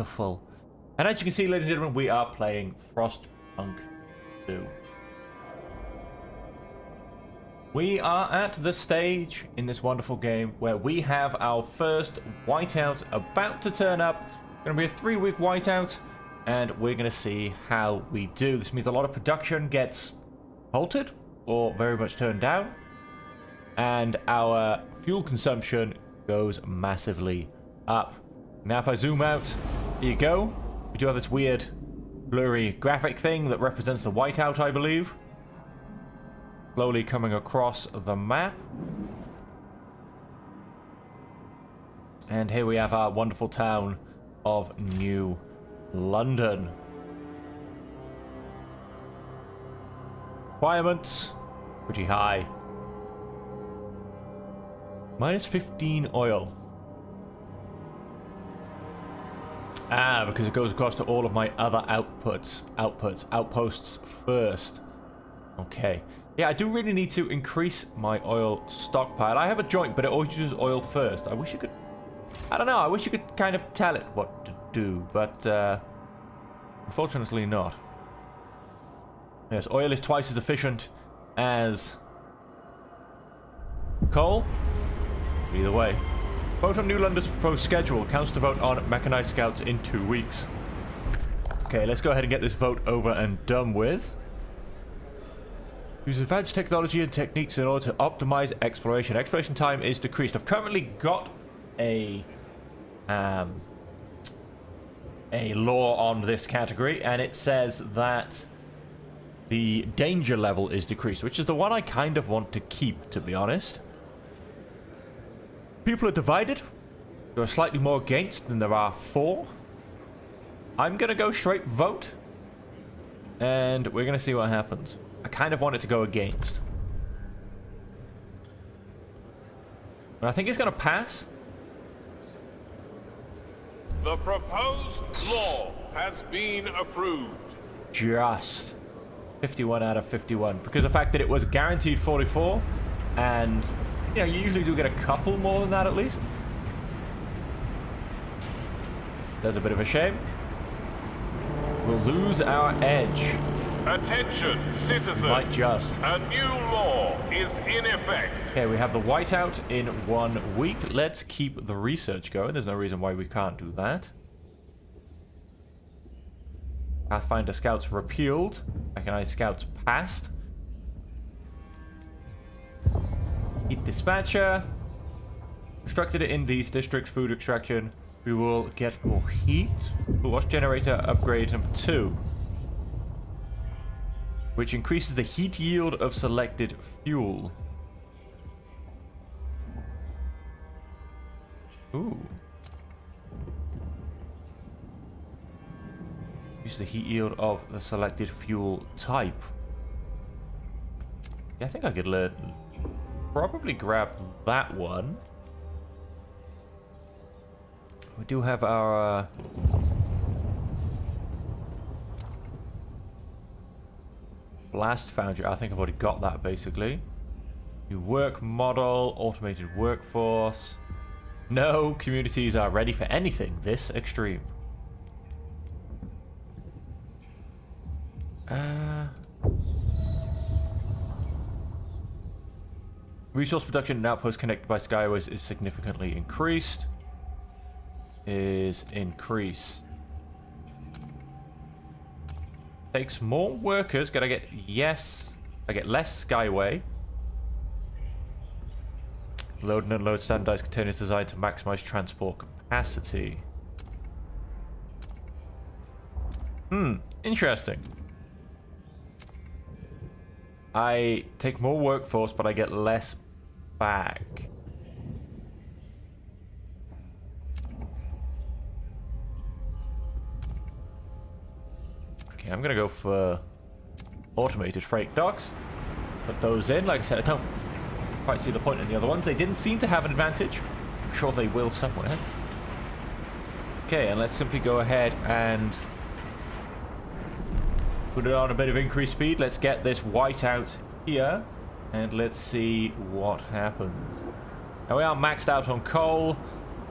Beautiful. And as you can see, ladies and gentlemen, we are playing Frostpunk 2. We are at the stage in this wonderful game where we have our first whiteout about to turn up. Going to be a 3-week whiteout, and we're going to see how we do. This means a lot of production gets halted or very much turned down, and our fuel consumption goes massively up. Now if I zoom out, here you go. We do have this weird blurry graphic thing that represents the whiteout, I believe. Slowly coming across the map. And here we have our wonderful town of New London. Requirements, pretty high. Minus 15 oil. Because it goes across to all of my other outposts first. Okay. Yeah, I do really need to increase my oil stockpile. I have a joint, but it always uses oil first. I wish you could... I don't know, I wish you could kind of tell it what to do, but unfortunately not. Yes, oil is twice as efficient as coal. Either way. Vote on New London's proposed schedule. Counts to vote on mechanized scouts in 2 weeks. Okay, let's go ahead and get this vote over and done with. Use advanced technology and techniques in order to optimize exploration. Exploration time is decreased. I've currently got a law on this category, and it says that the danger level is decreased, which is the one I kind of want to keep, to be honest. People are divided. There are slightly more against than there are for. I'm going to go straight vote. And we're going to see what happens. I kind of want it to go against. And I think it's going to pass. The proposed law has been approved. Just 51 out of 51. Because of the fact that it was guaranteed 44. And... you know, you usually do get a couple more than that at least. There's a bit of a shame. We'll lose our edge. Attention, citizens. Might just. A new law is in effect. Okay, we have the whiteout in 1 week. Let's keep the research going. There's no reason why we can't do that. Pathfinder scouts repealed. Mechanized scouts passed. Heat dispatcher. Constructed in these districts, food extraction. We will get more heat. Wash generator upgrade number 2. Which increases the heat yield of selected fuel. Ooh. Use the heat yield of the selected fuel type. Yeah, I think I could probably grab that one. We do have our blast foundry. I think I've already got that basically. New work model, automated workforce. No communities are ready for anything this extreme. Resource production and outposts connected by skyways is significantly increased. Takes more workers. Gotta get... yes. I get less skyway. Load and unload standardized containers designed to maximize transport capacity. Interesting. I take more workforce, but I get less back. Okay, I'm gonna go for automated freight docks. Put those in. Like I said, I don't quite see the point in the other ones. They didn't seem to have an advantage. I'm sure they will somewhere. Okay, and let's simply go ahead and put it on a bit of increased speed. Let's get this whiteout here, and let's see what happens. Now we are maxed out on coal.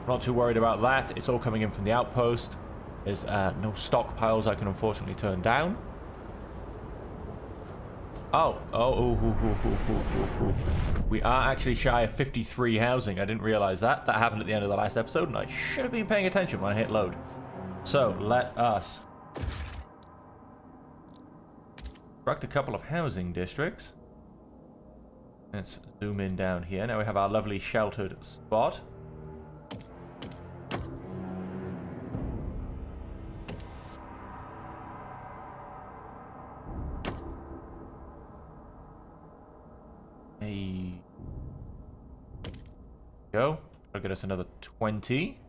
Not too worried about that. It's all coming in from the outpost. There's no stockpiles I can unfortunately turn down. We are actually shy of 53 housing. I didn't realize that. That happened at the end of the last episode, and I should have been paying attention when I hit load. So, let us construct a couple of housing districts. Let's zoom in down here. Now we have our lovely sheltered spot. Hey. Go. That'll get us another 20.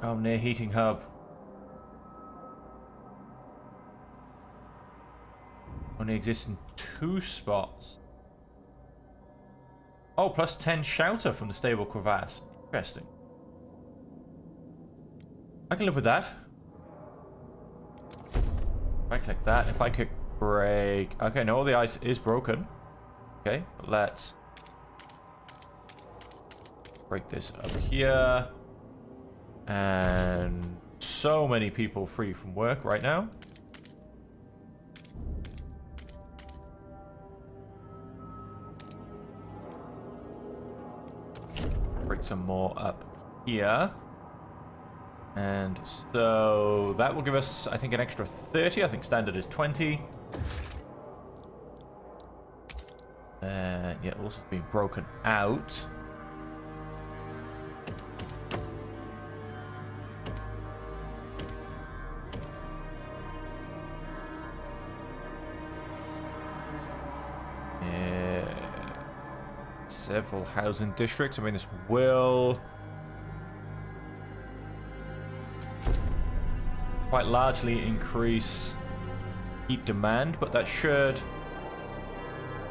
Oh, near heating hub. Only exists in 2 spots. Oh, plus 10 shelter from the stable crevasse. Interesting. I can live with that. If I click that, if I click break... Okay, no, the ice is broken. Okay, but let's break this up here. And so many people free from work right now. Break some more up here. And so that will give us, I think, an extra 30. I think standard is 20. Yeah, also being broken out. Several housing districts. I mean, this will quite largely increase heat demand, but that should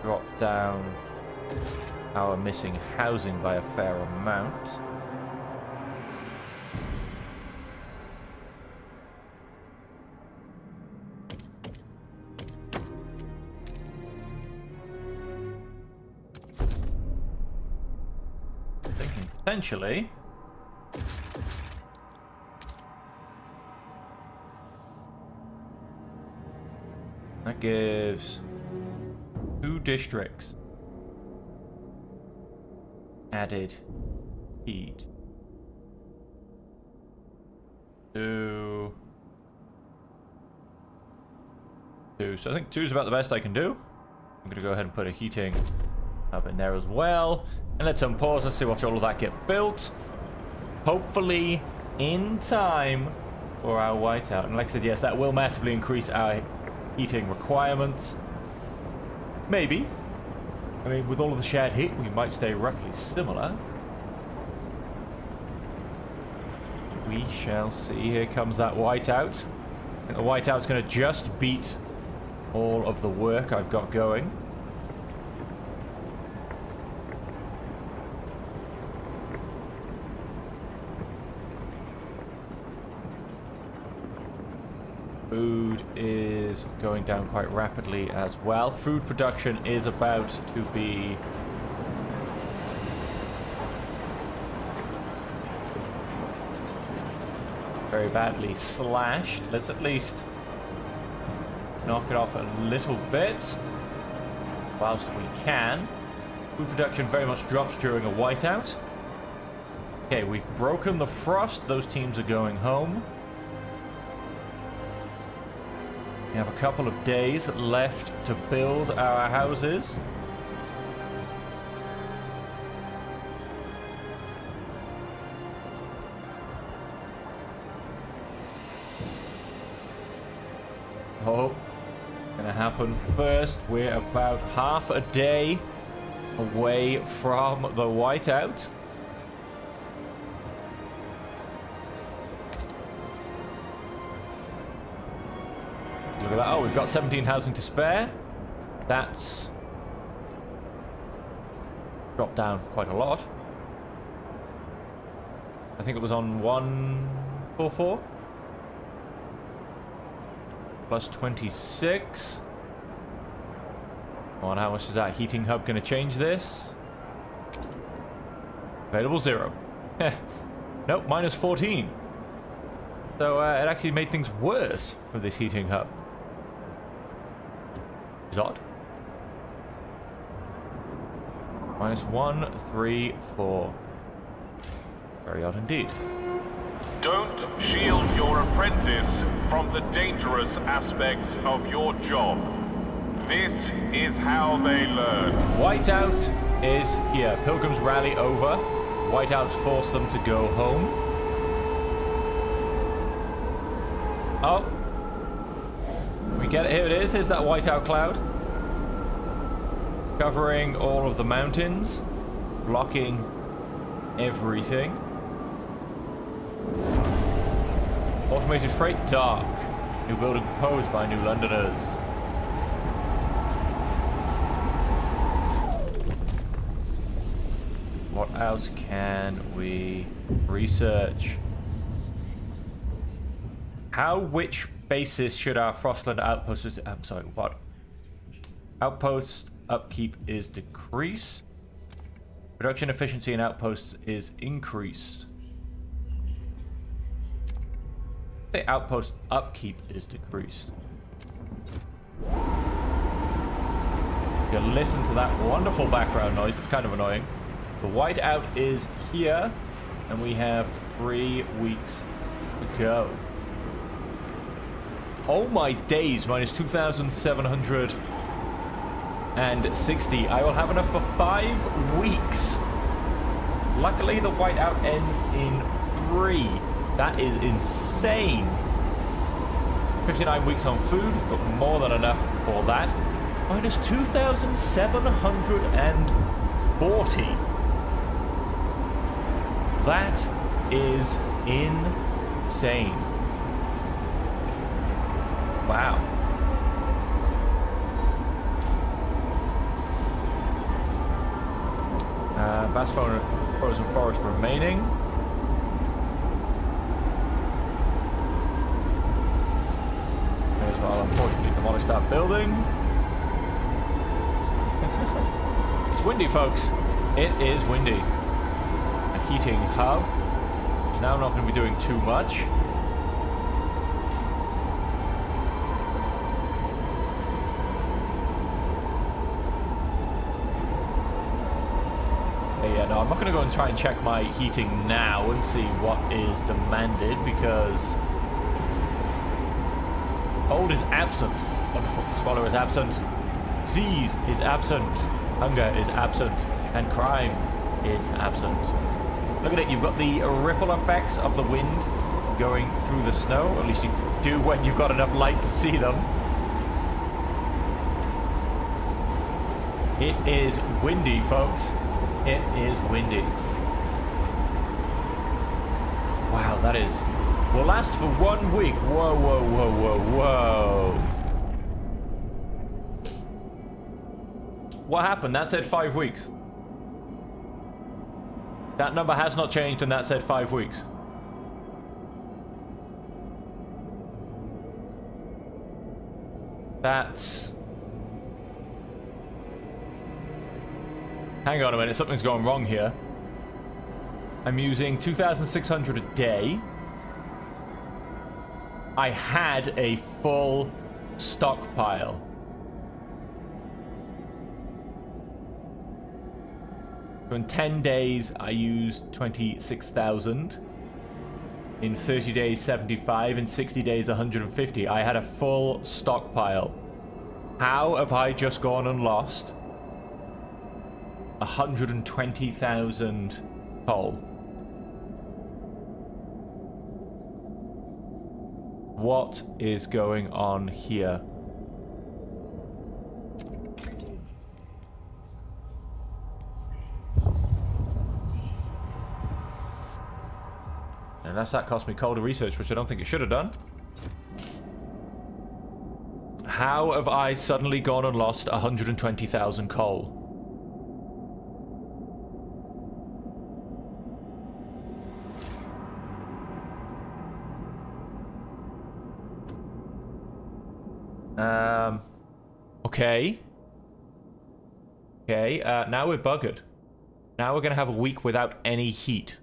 drop down our missing housing by a fair amount. Thinking potentially that gives 2 districts added heat. 2. So I think 2 is about the best I can do. I'm going to go ahead and put a heating up in there as well. And let's unpause. Let's see watch all of that get built. Hopefully in time for our whiteout. And like I said, yes, that will massively increase our heating requirements. Maybe. I mean, with all of the shared heat, we might stay roughly similar. We shall see. Here comes that whiteout. I think the whiteout's going to just beat all of the work I've got going. Food is going down quite rapidly as well. Food production is about to be very badly slashed. Let's at least knock it off a little bit whilst we can. Food production very much drops during a whiteout. Okay, we've broken the frost. Those teams are going home. We have a couple of days left to build our houses. Oh, gonna happen first. We're about half a day away from the whiteout. Look at that. Oh, we've got 17 housing to spare. That's dropped down quite a lot. I think it was on 144. Plus 26. on, how much is that heating hub going to change this? Available 0. Nope, minus 14. So it actually made things worse for this heating hub. It's odd. Minus 1, 3, 4. Very odd indeed. Don't shield your apprentice from the dangerous aspects of your job. This is how they learn. Whiteout is here. Pilgrims rally over. Whiteout forced them to go home. Oh. We get it. Here it is. Here's that whiteout cloud. Covering all of the mountains. Blocking everything. Automated freight dock. New building proposed by New Londoners. What else can we research? Which basis should our Frostland outposts... I'm sorry, what? Outpost upkeep is decreased. Production efficiency in outposts is increased. The outpost upkeep is decreased. You can listen to that wonderful background noise. It's kind of annoying. The whiteout is here, and we have 3 weeks to go. Oh my days, minus 2,760. I will have enough for 5 weeks. Luckily, the whiteout ends in 3. That is insane. 59 weeks on food, but more than enough for that. Minus 2,740. That is insane. Wow. Vast frozen forest remaining. May as well, unfortunately, demolish that building. It's windy, folks. It is windy. A heating hub is now not going to be doing too much. Yeah, no, I'm not going to go and try and check my heating now and see what is demanded because old is absent. Wonderful. Scholar is absent. Disease is absent. Hunger is absent. And crime is absent. Look at it. You've got the ripple effects of the wind going through the snow. At least you do when you've got enough light to see them. It is windy, folks. It is windy. Wow, that is... will last for 1 week. Whoa, whoa, whoa, whoa, whoa. What happened? That said 5 weeks. That number has not changed and that said 5 weeks. That's... hang on a minute, something's going wrong here. I'm using 2,600 a day. I had a full stockpile. So in 10 days, I used 26,000. In 30 days, 75. In 60 days, 150. I had a full stockpile. How have I just gone and lost 120,000 coal? What is going on here? Unless that cost me coal to research, which I don't think it should have done. How have I suddenly gone and lost 120,000 coal? Okay. Okay, now we're buggered. Now we're going to have a week without any heat.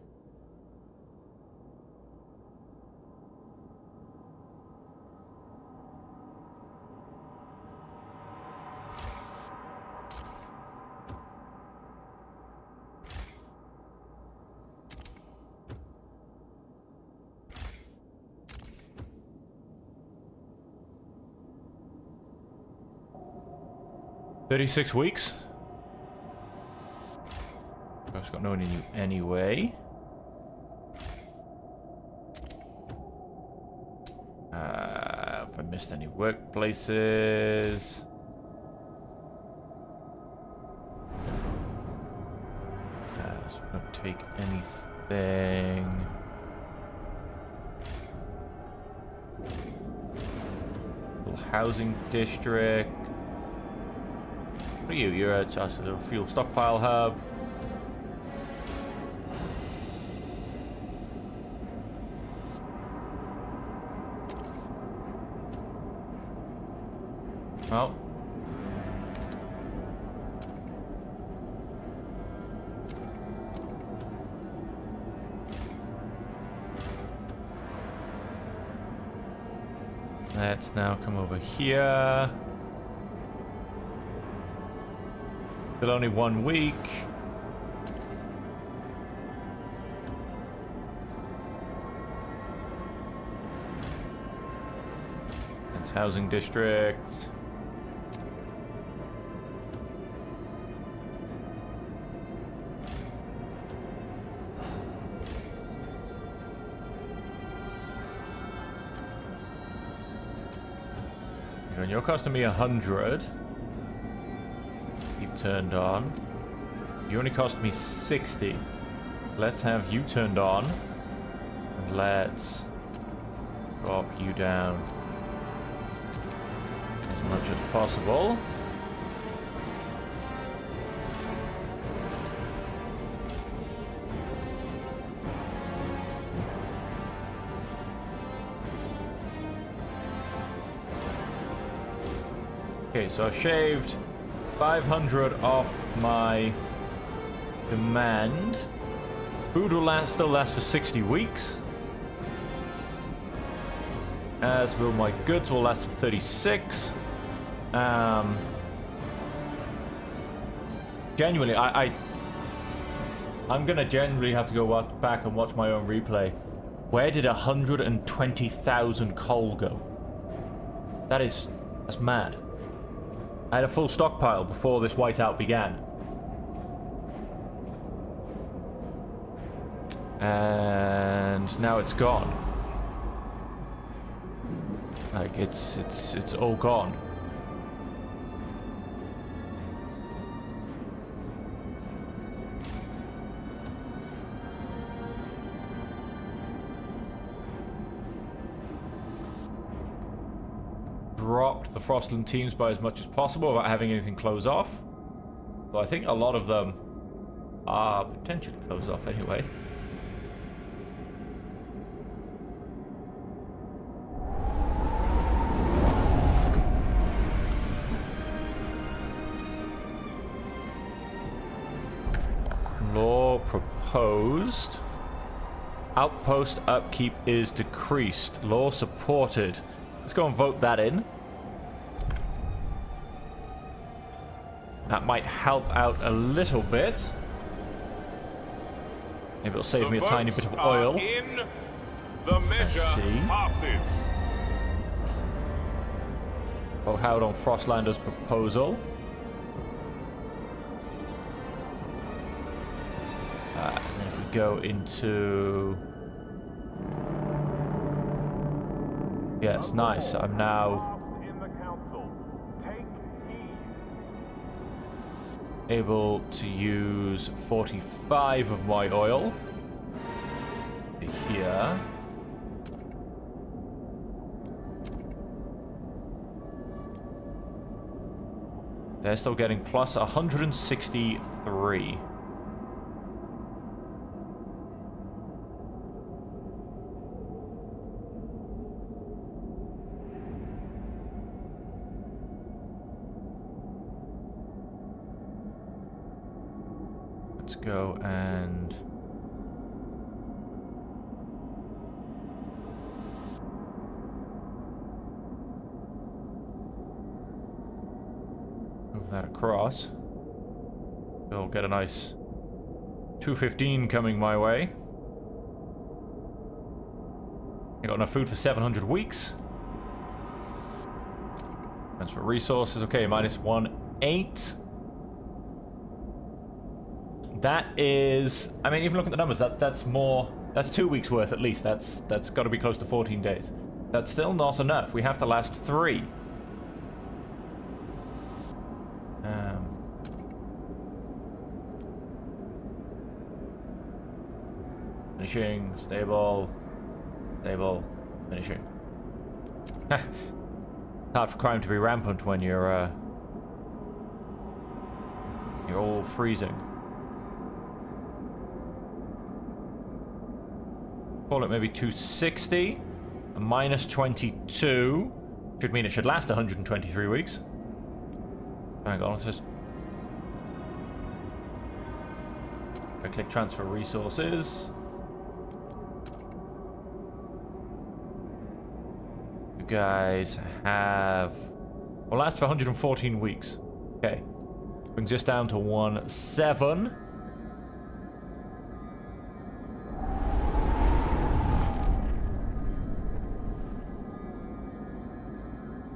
"36 weeks. I've got no new anyway. If I missed any workplaces. So don't take anything. Little housing district. What are you? You're at a fuel stockpile hub. Well. Let's now come over here. Still only 1 week. That's housing district. And you're costing me 100. Keep turned on. You only cost me 60. Let's have you turned on. And let's drop you down as much as possible. Okay, so I've shaved 500 off my demand. Food will still last for 60 weeks. As will my goods will last for 36. Genuinely, I'm gonna genuinely have to go back and watch my own replay. Where did 120,000 coal go? That's mad. I had a full stockpile before this whiteout began. And now it's gone. Like it's all gone. Dropped the Frostland teams by as much as possible without having anything close off. So I think a lot of them are potentially closed off anyway. Law proposed. Outpost upkeep is decreased. Law supported. Let's go and vote that in. That might help out a little bit. Maybe it'll save me a tiny bit of oil. The measure passes. Vote out on Frostlander's proposal. And then if we go into... Yes, nice. I'm now able to use 45 of my oil here. They're still getting plus 163. Let's go and... move that across. We'll get a nice 215 coming my way. I got enough food for 700 weeks. Transfer resources. Okay, minus 1.8. That is... I mean, even look at the numbers. That's more... That's 2 weeks worth at least. That's got to be close to 14 days. That's still not enough. We have to last 3. Finishing, stable, finishing. It's hard for crime to be rampant when you're all freezing. Call it maybe 260, a minus 22. Should mean it should last 123 weeks. Hang on, let's just... I click transfer resources. You guys have... Well, last for 114 weeks. Okay. Brings us down to 1.7.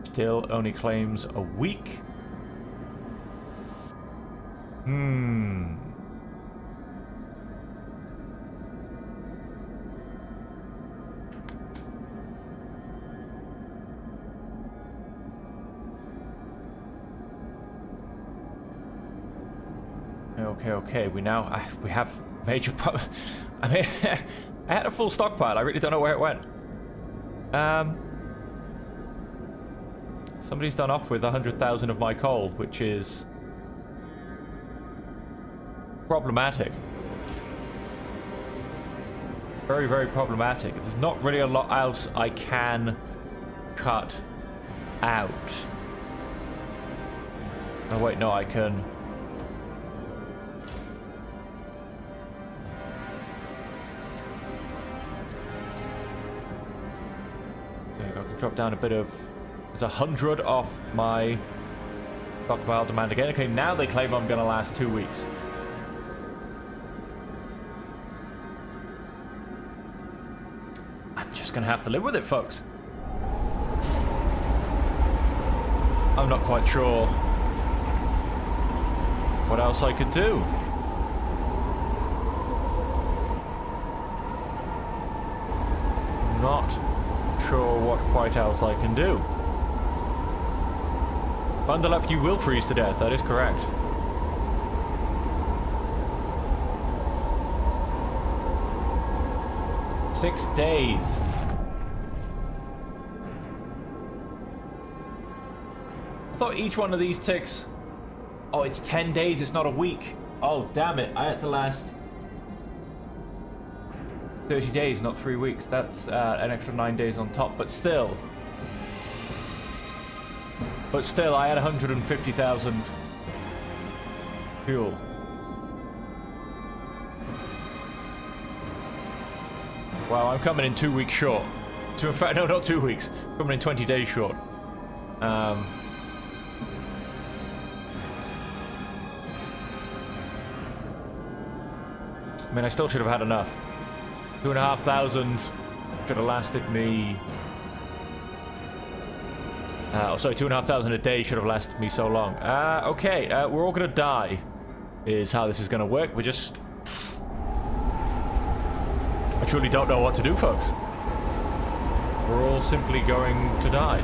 Still only claims a week. Okay. We have major problems. I mean, I had a full stockpile. I really don't know where it went. Somebody's done off with 100,000 of my coal, which is problematic. Very, very problematic. There's not really a lot else I can cut out. Oh wait, no, I can... There you go, I can drop down a bit of... There's 100 off my stockpile demand again. Okay, now they claim I'm going to last 2 weeks. I'm just going to have to live with it, folks. I'm not quite sure what else I could do. Not sure what quite else I can do. Bundle up, you will freeze to death. That is correct. Six days. I thought each one of these ticks... Oh, it's 10 days, it's not a week. Oh, damn it. I had to last 30 days, not 3 weeks. That's an extra 9 days on top, but still... I had 150,000 fuel. Wow, I'm coming in 2 weeks short. So in fact, no, not 2 weeks. Coming in 20 days short. I mean, I still should have had enough. 2,500 should have lasted me... sorry, 2,500 a day should have lasted me so long. Okay, we're all gonna die, is how this is gonna work. We're just... I truly don't know what to do, folks. We're all simply going to die.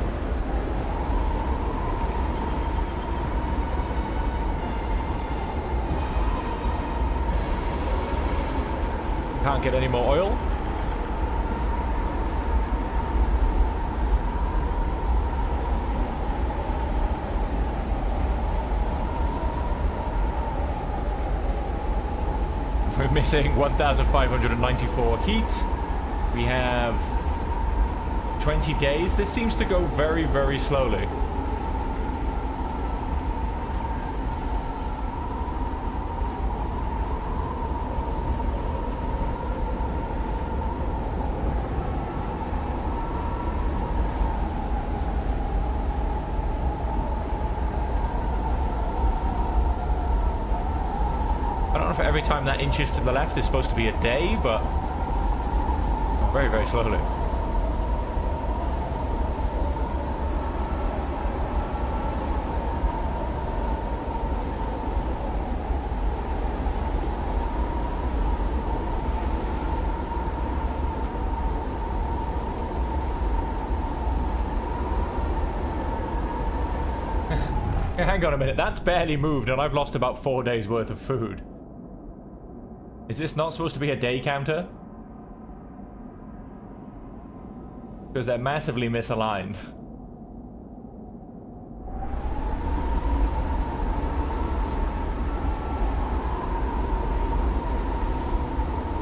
Can't get any more oil. We're missing 1,594 heat. We have 20 days. This seems to go very, very slowly. I don't know if every time that inches to the left is supposed to be a day, but very, very slowly. Hang on a minute, that's barely moved and I've lost about 4 days worth of food. Is this not supposed to be a day counter? Because they're massively misaligned.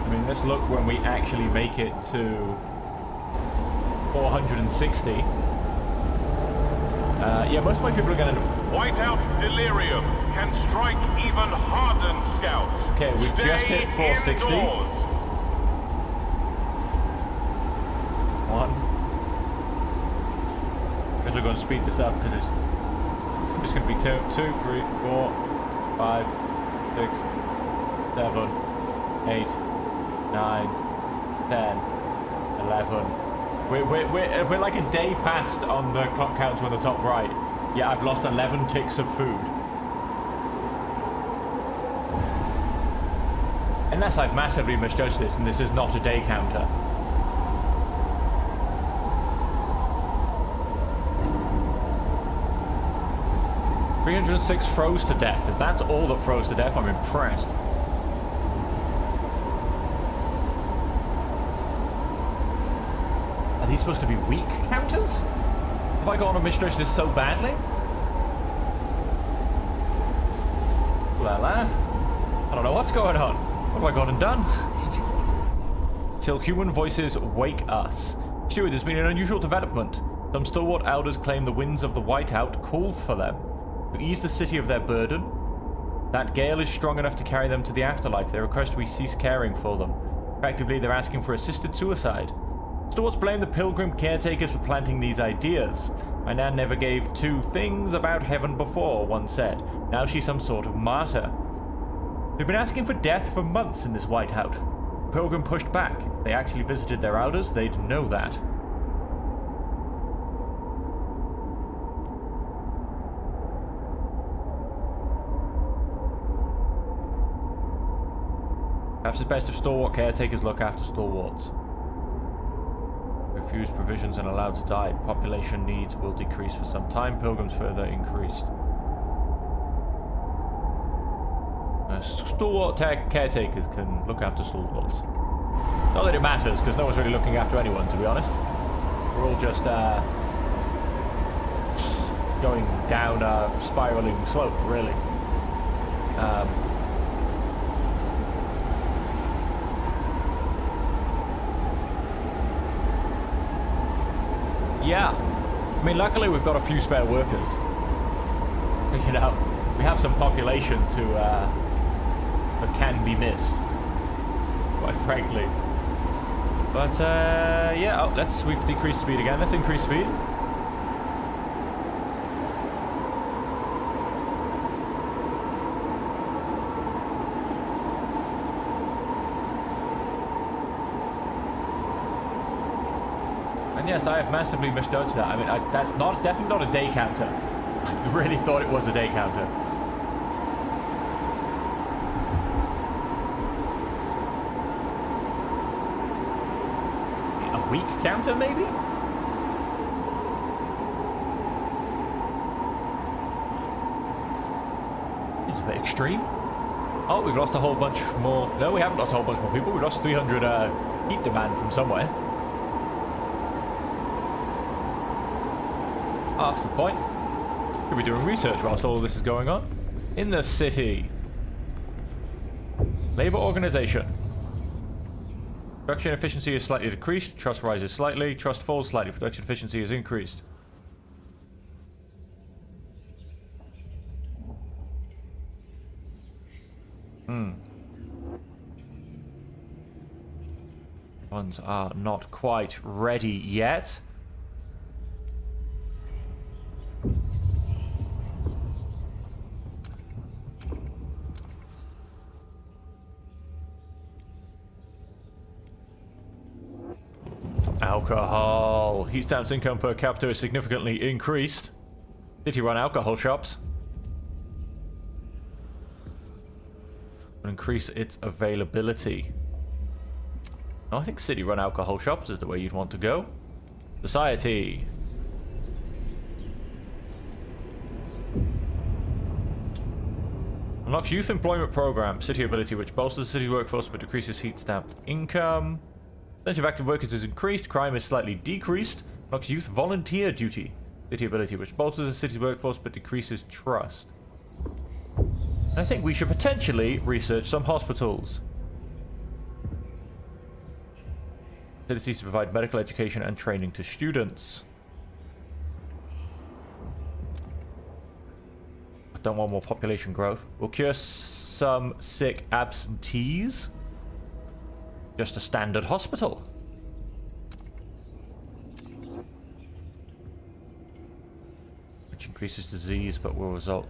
I mean, let's look when we actually make it to 460. Yeah, most of my people are going to... Whiteout delirium can strike even hardened scouts. Okay, we've just hit 460. Indoors. One. Because we're going to speed this up because it's going to be 2, 3, 4, 5, 6, 7, 8, 9, 10, 11. We're like a day past on the clock counter on the top right. Yeah, I've lost 11 ticks of food. Unless I've massively misjudged this and this is not a day counter. $306 froze to death. If that's all that froze to death, I'm impressed. Are these supposed to be weak counters? Have I gone and misjudged this so badly? La la. I don't know what's going on. What have I gone and done? Till human voices wake us. Steward, there's been an unusual development. Some stalwart elders claim the winds of the Whiteout call for them to ease the city of their burden. That gale is strong enough to carry them to the afterlife. They request we cease caring for them. Effectively, they're asking for assisted suicide. Stalwarts blame the pilgrim caretakers for planting these ideas. My nan never gave two things about heaven before, one said. Now she's some sort of martyr. We've been asking for death for months in this Whiteout. Pilgrim pushed back. If they actually visited their elders, they'd know that. Perhaps it's best if stalwart caretakers look after stalwarts. Refused provisions and allowed to die. Population needs will decrease for some time. Pilgrims further increased. Stalwart caretakers can look after stalwarts. Not that it matters, because no one's really looking after anyone, to be honest. We're all just going down a spiraling slope, really. Yeah, I mean, luckily we've got a few spare workers. You know, we have some population to that can be missed, quite frankly. But yeah, we've decreased speed again. Let's increase speed. And yes, I have massively misjudged that. I mean, that's definitely not a day counter. I really thought it was a day counter. A week counter, maybe? It's a bit extreme. Oh, we've lost a whole bunch more. No, we haven't lost a whole bunch more people. We've lost 300 heat demand from somewhere. Oh, that's a good point. Could be doing research whilst all this is going on. In the city. Labour organisation. Production efficiency is slightly decreased. Trust rises slightly. Trust falls slightly. Production efficiency is increased. Funds are not quite ready yet. Alcohol. Heat stamps income per capita is significantly increased. City-run alcohol shops. Increase its availability. Oh, I think city-run alcohol shops is the way you'd want to go. Society. Unlocks youth employment program. City ability, which bolsters the city workforce but decreases heat stamp income. Percentage of active workers is increased. Crime is slightly decreased. Unlocks youth volunteer duty. City ability, which bolsters the city's workforce but decreases trust. I think we should potentially research some hospitals. Facilities to provide medical education and training to students. I don't want more population growth. We'll cure some sick absentees. Just a standard hospital. Which increases disease but will result...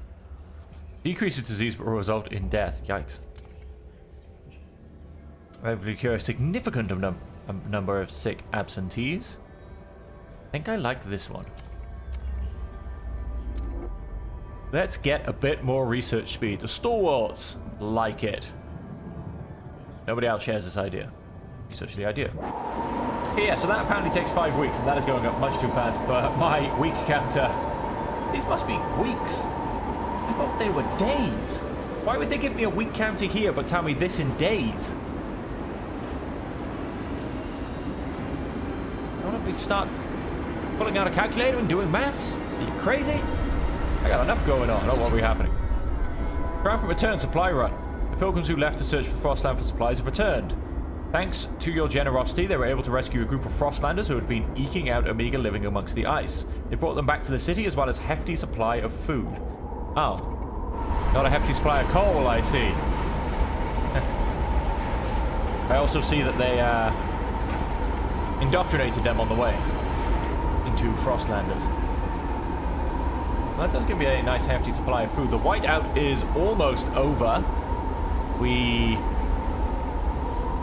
Decreases disease but will result in death. Yikes. Relatively cure a significant number of sick absentees. I think I like this one. Let's get a bit more research speed. The stalwarts like it. Nobody else shares this idea. Research the idea. Okay, yeah, so that apparently takes 5 weeks, and that is going up much too fast for my week counter. These must be weeks. I thought they were days. Why would they give me a week counter here but tell me this in days? Don't we start pulling out a calculator and doing maths? Are you crazy? I got enough going on. Oh, what are we happening? Triumphant return supply run. The pilgrims who left to search for Frostland for supplies have returned. Thanks to your generosity, they were able to rescue a group of Frostlanders who had been eking out a meager living amongst the ice. They brought them back to the city as well as hefty supply of food. Oh. Not a hefty supply of coal, I see. I also see that they indoctrinated them on the way into Frostlanders. Well, that does give me a nice hefty supply of food. The whiteout is almost over. We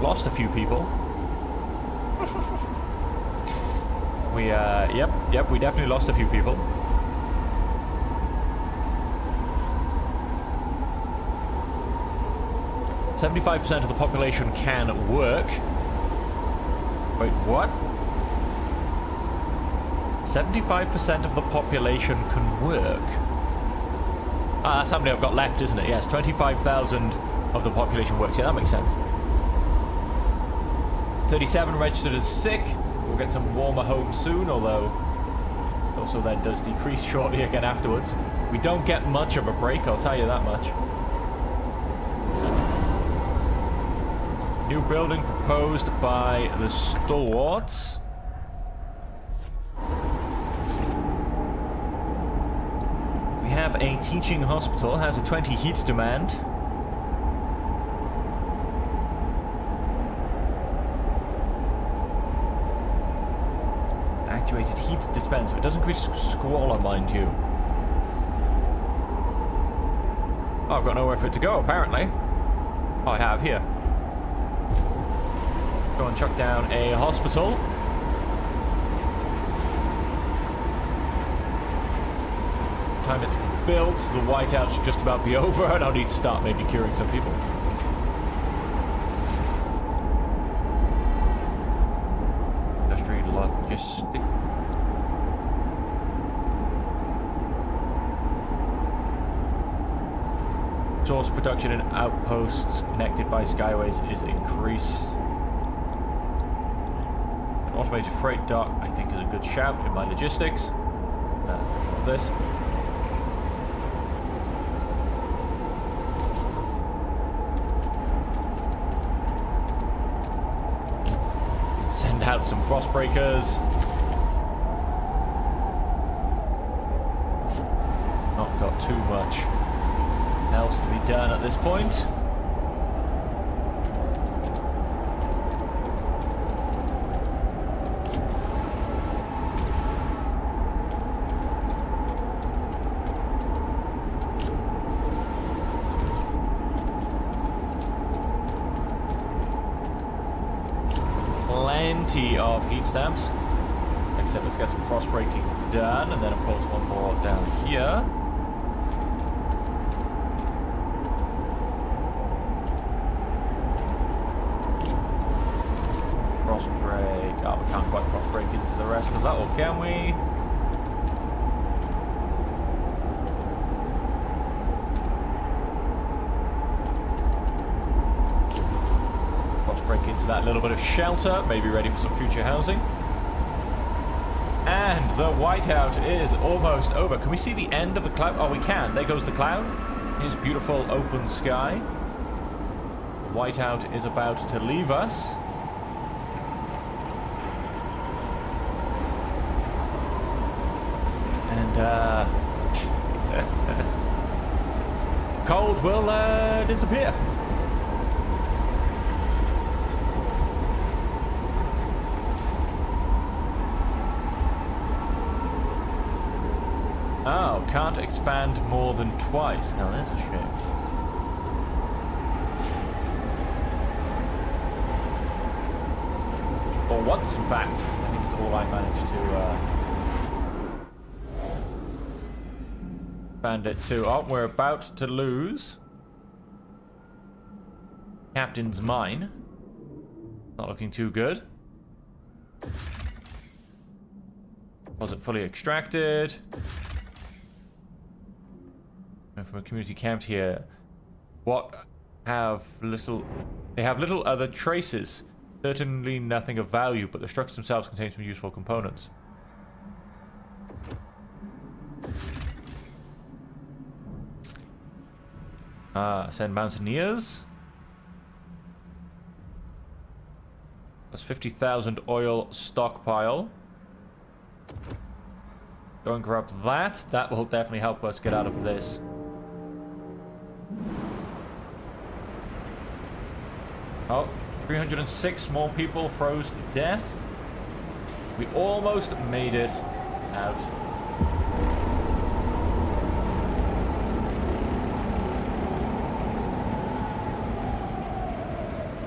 lost a few people. Yep, we definitely lost a few people. "75% of the population can work." Wait, what? 75% of the population can work. Ah, that's how many I've got left, isn't it? Yes, 25,000 of the population works. Yeah, that makes sense. 37 registered as sick. We'll get some warmer homes soon, although it also then does decrease shortly again afterwards. We don't get much of a break, I'll tell you that much. New building proposed by the stalwarts. We have a teaching hospital, has a 20 heat demand. Actuated heat dispenser. It does increase squalor, mind you. Oh, I've got nowhere for it to go, apparently. Oh, I have here. Go and chuck down a hospital. Time it's built, the whiteout should just about be over, and I'll need to start maybe curing some people. Industrial logistic. Source production and outposts connected by skyways is increased. An automated freight dock, I think, is a good shout in my logistics. This. Send out some frost breakers. Not got too much else to be done at this point. Plenty of heat stamps. I said, let's get some frost breaking done, and then of course one more down here. Frost break. Oh, we can't quite frost break into the rest of that, or can we? Frost break into that little bit of shelter, maybe ready for some future housing. And the whiteout is almost over. Can we see the end of the cloud? Oh, we can. There goes the cloud. Here's beautiful open sky. The whiteout is about to leave us. And, cold will, disappear. Oh, can't expand more than twice. Now, there's a shame. Or once, in fact. I think is all I managed to expand it to. Oh, we're about to lose Captain's Mine. Not looking too good. Wasn't fully extracted. From a community camped here, what have little? They have little other traces. Certainly nothing of value, but the structures themselves contain some useful components. Send mountaineers. That's 50,000 oil stockpile. Go and grab that. That will definitely help us get out of this. Oh, 306 more people froze to death. We almost made it out.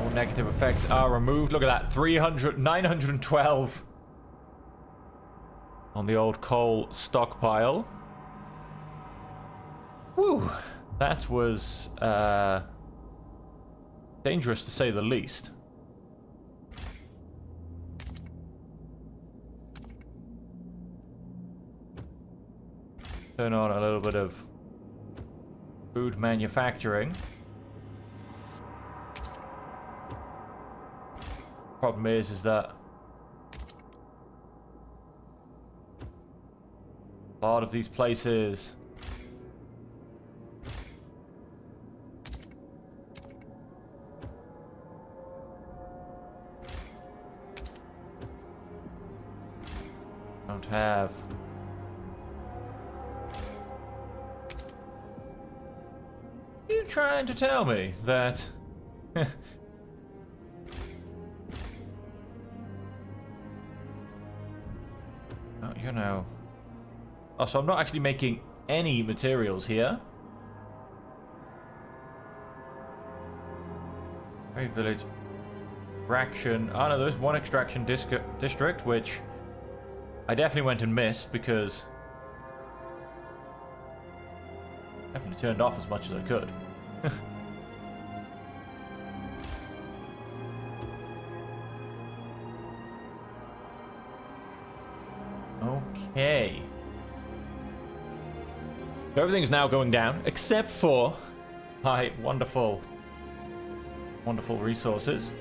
All negative effects are removed. Look at that, 912 on the old coal stockpile. Whew, that was dangerous to say the least. Turn on a little bit of food manufacturing. Problem is that a lot of these places don't have you trying to tell me that oh, you know. Oh, so I'm not actually making any materials here. Very village extraction. Oh no, there's one extraction district which I definitely went and missed because I definitely turned off as much as I could. Okay. So everything's now going down, except for my wonderful, wonderful resources.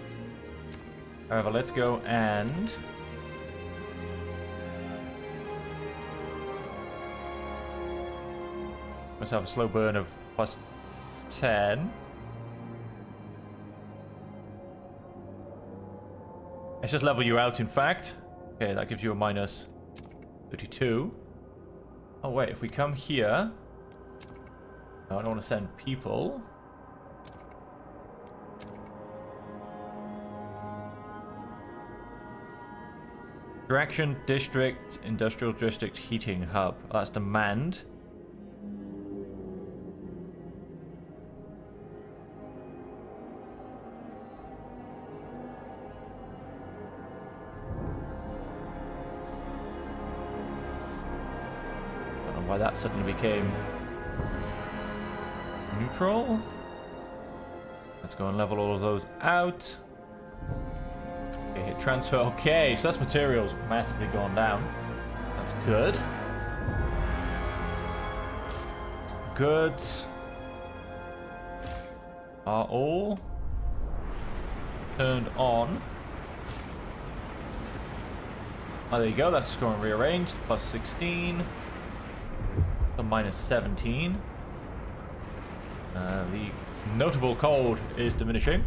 However, let's go and let's have a slow burn of plus 10. Let's just level you out, in fact. Okay, that gives you a minus 32. Oh, wait, if we come here... No, I don't want to send people. Extraction District, Industrial District Heating Hub. That's demand. why that suddenly became neutral. Let's go and level all of those out. Okay, hit transfer. Okay, so that's materials massively gone down. That's good. Goods are all turned on. Oh, there you go. That's just going rearranged. Plus 16. So minus 17. The notable cold is diminishing.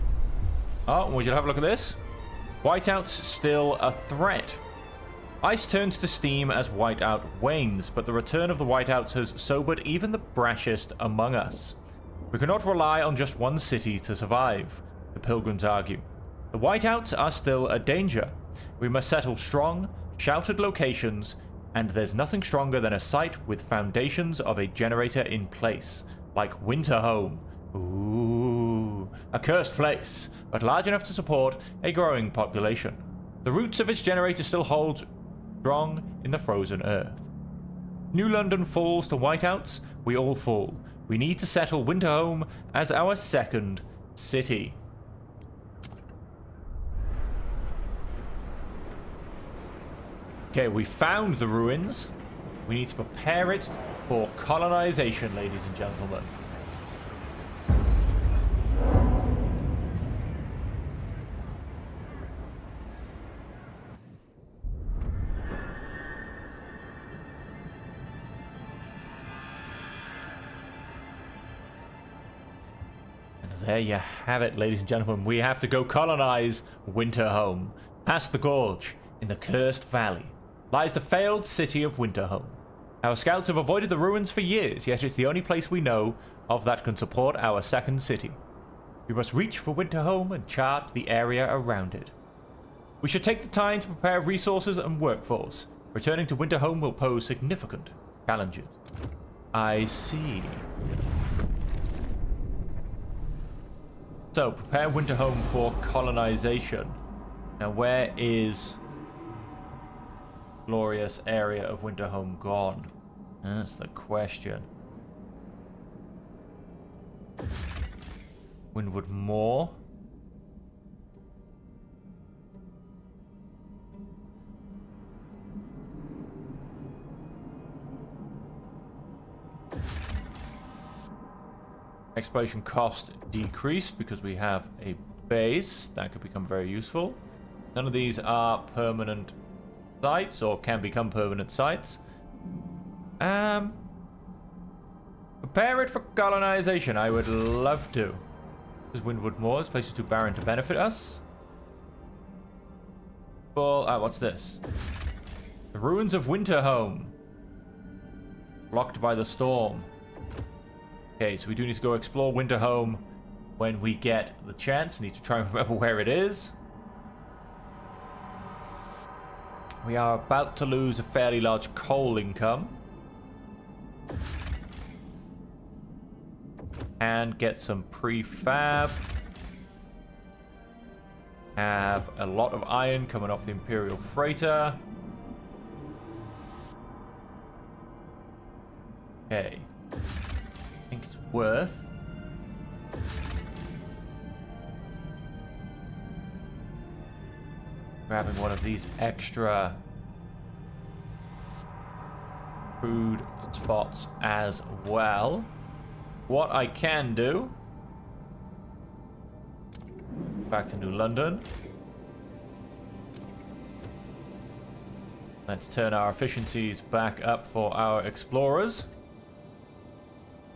Oh, would you have a look at this? Whiteout's still a threat. Ice turns to steam as whiteout wanes, but the return of the whiteouts has sobered even the brashest among us. We cannot rely on just one city to survive, the pilgrims argue. The whiteouts are still a danger. We must settle strong, sheltered locations, and there's nothing stronger than a site with foundations of a generator in place, like Winterhome. Ooh, a cursed place, but large enough to support a growing population. The roots of its generator still hold strong in the frozen earth. New London falls to whiteouts, we all fall. We need to settle Winterhome as our second city. Okay, we found the ruins. We need to prepare it for colonization, ladies and gentlemen. There you have it, ladies and gentlemen. We have to go colonize Winterhome. Past the gorge, in the Cursed Valley, lies the failed city of Winterhome. Our scouts have avoided the ruins for years, yet it's the only place we know of that can support our second city. We must reach for Winterhome and chart the area around it. We should take the time to prepare resources and workforce. Returning to Winterhome will pose significant challenges. I see. So, prepare Winterhome for colonization. Now, where is glorious area of Winterhome gone? That's the question. Windward Moor. Exploration cost decreased because we have a base. That could become very useful. None of these are permanent sites or can become permanent sites. Prepare it for colonization. I would love to. There's Windward Moors, places too barren to benefit us. Well, what's this? The ruins of Winterhome. Blocked by the storm. Okay, so we do need to go explore Winterhome when we get the chance. Need to try and remember where it is. We are about to lose a fairly large coal income. And get some prefab. Have a lot of iron coming off the Imperial Freighter. Okay. I think it's worth grabbing one of these extra food spots as well. What I can do, back to New London. Let's turn our efficiencies back up for our explorers.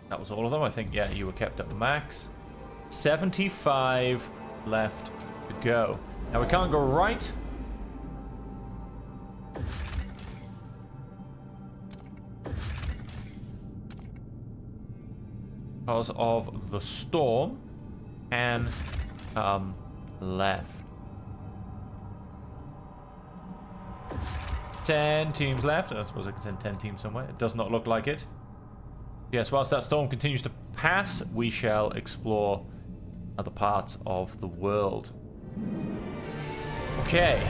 That was all of them. I think, yeah, you were kept at max. 75 left to go. Now we can't go right. Because of the storm. And left. 10 teams left. I suppose I can send 10 teams somewhere. It does not look like it. Yes, whilst that storm continues to pass, we shall explore other parts of the world. Okay.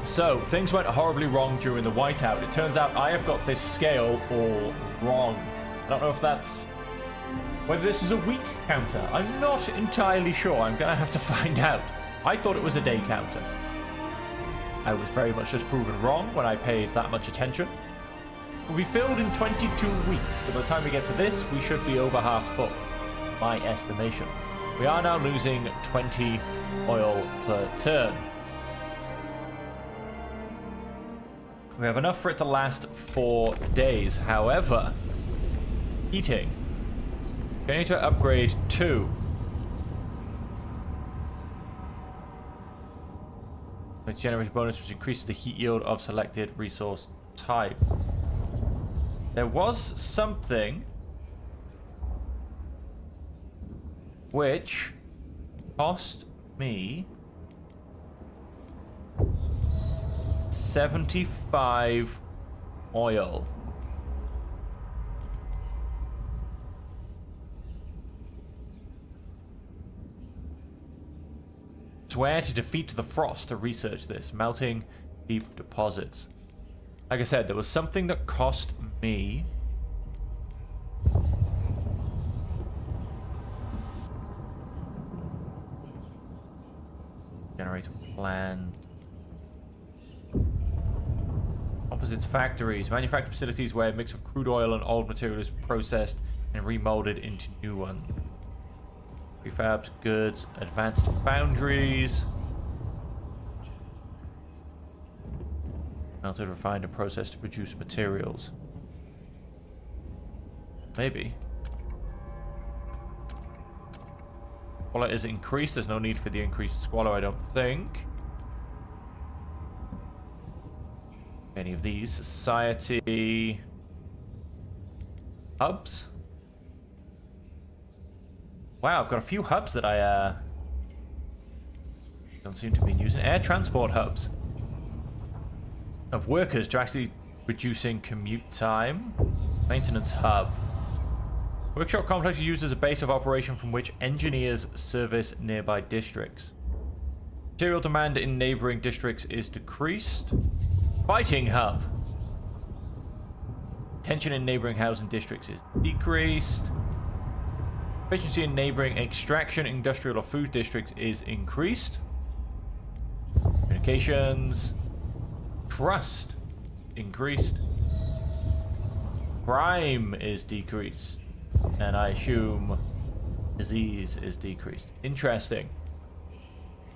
So, things went horribly wrong during the whiteout. It turns out I have got this scale all wrong. I don't know if that's... whether this is a week counter. I'm not entirely sure. I'm going to have to find out. I thought it was a day counter. I was very much just proven wrong when I paid that much attention. We'll be filled in 22 weeks, so by the time we get to this, we should be over half full, my estimation. We are now losing 20 oil per turn. We have enough for it to last 4 days. However, heating. We need to upgrade 2. It generates a bonus which increases the heat yield of selected resource type. There was something which cost me 75 oil. Swear to defeat the frost to research this. Melting deep deposits. Like I said, there was something that cost me... Generator plan. Composites factories. Manufacturing facilities where a mix of crude oil and old material is processed and remolded into new ones. Prefabbed goods. Advanced foundries. Melted, refined, and processed to produce materials. Maybe. Squalor is increased. There's no need for the increased squalor, I don't think. Any of these. Society. Hubs. Wow, I've got a few hubs that I don't seem to be using. Air transport hubs. Of workers to actually reducing commute time. Maintenance hub. Workshop complex is used as a base of operation from which engineers service nearby districts. Material demand in neighboring districts is decreased. Fighting hub. Tension in neighboring housing districts is decreased. Efficiency in neighboring extraction, industrial, or food districts is increased. Communications. Trust increased. Crime is decreased. And I assume disease is decreased. Interesting.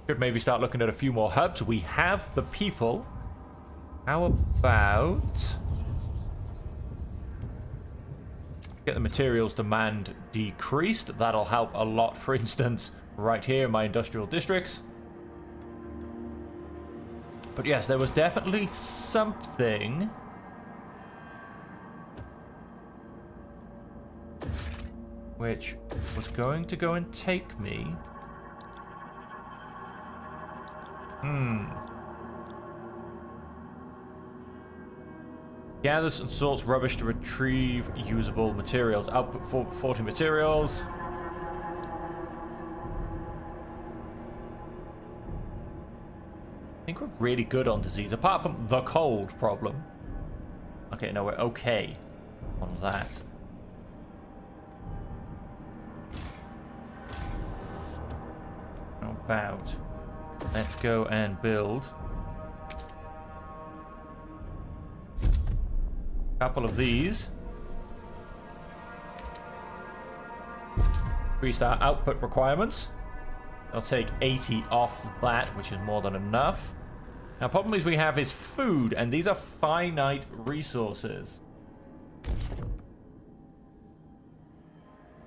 Should maybe start looking at a few more hubs. We have the people. How about... get the materials demand decreased. That'll help a lot, for instance, right here in my industrial districts. But yes, there was definitely something which was going to go and take me. Gathers and sorts rubbish to retrieve usable materials. Output for 40 materials. I think we're really good on disease, apart from the cold problem. Okay, no, we're okay on that. How about... let's go and build a couple of these. Increase our output requirements. I'll take 80 off that, which is more than enough. Now, problem is we have is food, and these are finite resources.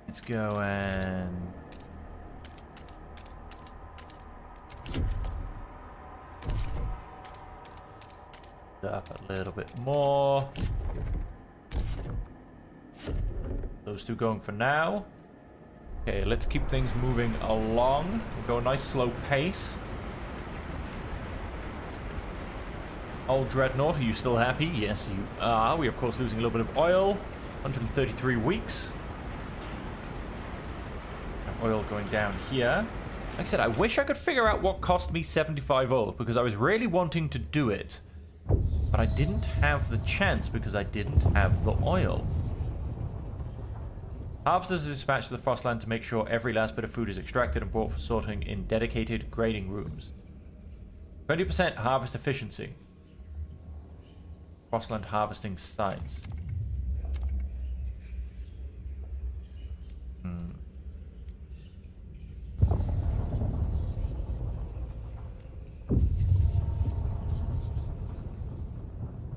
Let's go and... up a little bit more. Those two going for now. Okay, let's keep things moving along. We'll go a nice slow pace. Old Dreadnought, are you still happy? Yes, you are. We are, of course, losing a little bit of oil. 133 weeks. Oil going down here. Like I said, I wish I could figure out what cost me 75 oil, because I was really wanting to do it. But I didn't have the chance because I didn't have the oil. Harvesters are dispatched to the Frostland to make sure every last bit of food is extracted and brought for sorting in dedicated grading rooms. 20% harvest efficiency. Frostland harvesting sites.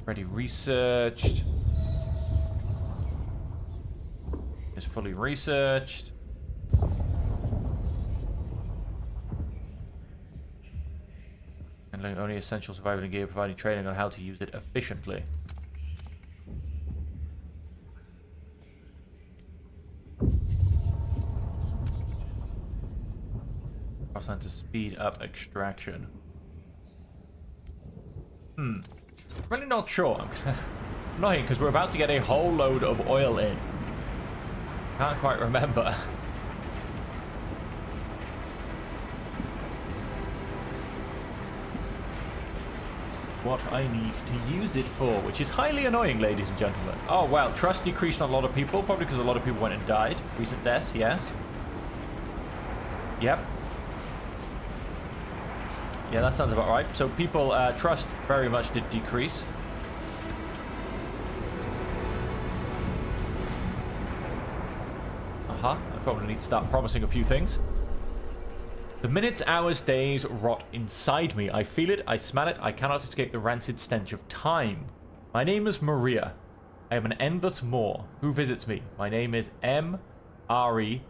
Already researched. Is fully researched. And only essential survival gear, providing training on how to use it efficiently. To speed up extraction. Really not sure. Annoying because we're about to get a whole load of oil in. Can't quite remember. What I need to use it for, which is highly annoying, ladies and gentlemen. Oh well, trust decreased on a lot of people, probably because a lot of people went and died. Recent deaths, yes. Yep. Yeah, that sounds about right. So people, trust very much did decrease. I probably need to start promising a few things. The minutes, hours, days rot inside me. I feel it, I smell it, I cannot escape the rancid stench of time. My name is Maria. I am an endless Moor. Who visits me? My name is M-R-E-A.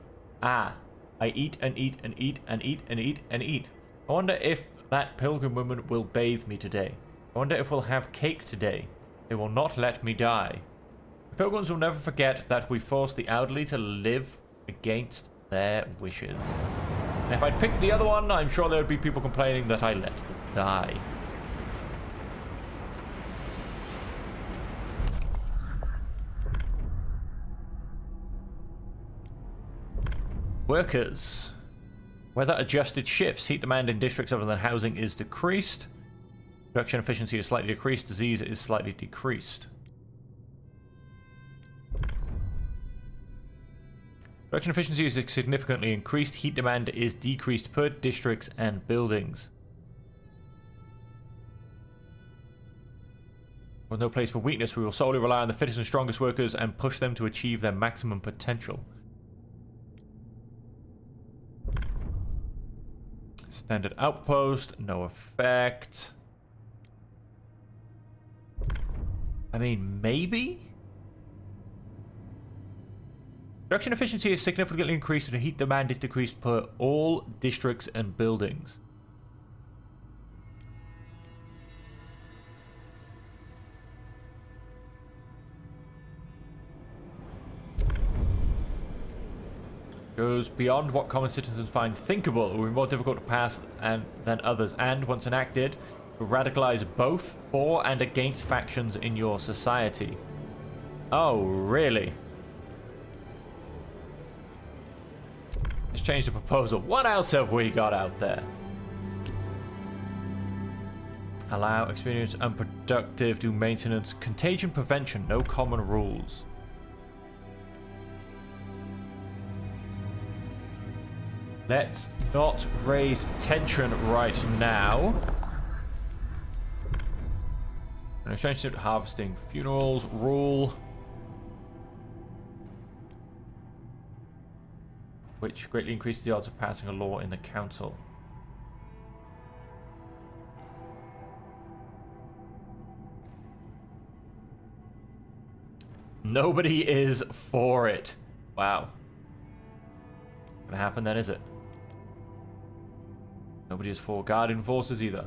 I eat and eat and eat and eat and eat and eat. I wonder if that pilgrim woman will bathe me today. I wonder if we'll have cake today. They will not let me die. The pilgrims will never forget that we forced the elderly to live against their wishes. And if I'd picked the other one, I'm sure there would be people complaining that I let them die. Workers. Weather adjusted shifts. Heat demand in districts other than housing is decreased. Production efficiency is slightly decreased. Disease is slightly decreased. Production efficiency is significantly increased. Heat demand is decreased per districts and buildings. With no place for weakness, we will solely rely on the fittest and strongest workers and push them to achieve their maximum potential. Standard outpost, no effect. I mean, maybe? Production efficiency is significantly increased and heat demand is decreased per all districts and buildings. Goes beyond what common citizens find thinkable. It will be more difficult to pass than others, and once enacted, will radicalize both for and against factions in your society. Oh, really? Let's change the proposal. What else have we got out there? Allow experienced unproductive do maintenance. Contagion prevention. No common rules. Let's not raise tension right now. Relationship harvesting. Funerals rule. Which greatly increases the odds of passing a law in the council. Nobody is for it. Wow. Gonna happen then, is it? Nobody is for Guardian Forces either.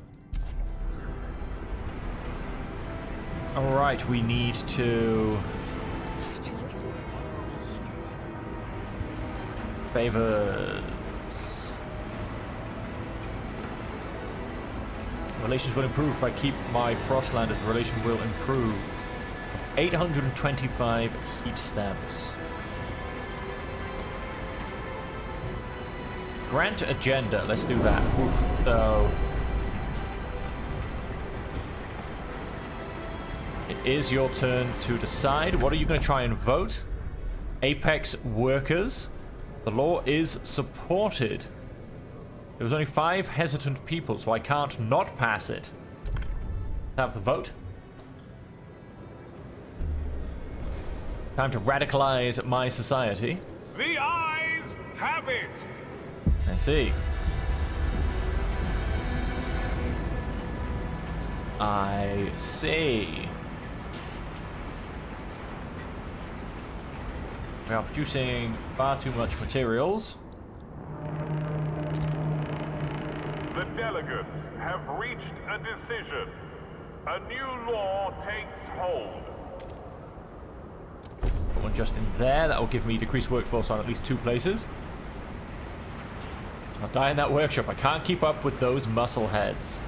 Alright, we need to... favors. Relations will improve if I keep my Frostlanders. Relation will improve. 825 heat stamps. Grant agenda. Let's do that. Oof. So it is your turn to decide. What are you going to try and vote? Apex workers. The law is supported. There was only 5 hesitant people, so I can't not pass it. Have the vote. Time to radicalize my society. The eyes have it! I see. I see. We are producing far too much materials. The delegates have reached a decision. A new law takes hold. Put one just in there. That will give me decreased workforce on at least 2 places. I'll die in that workshop. I can't keep up with those muscle heads.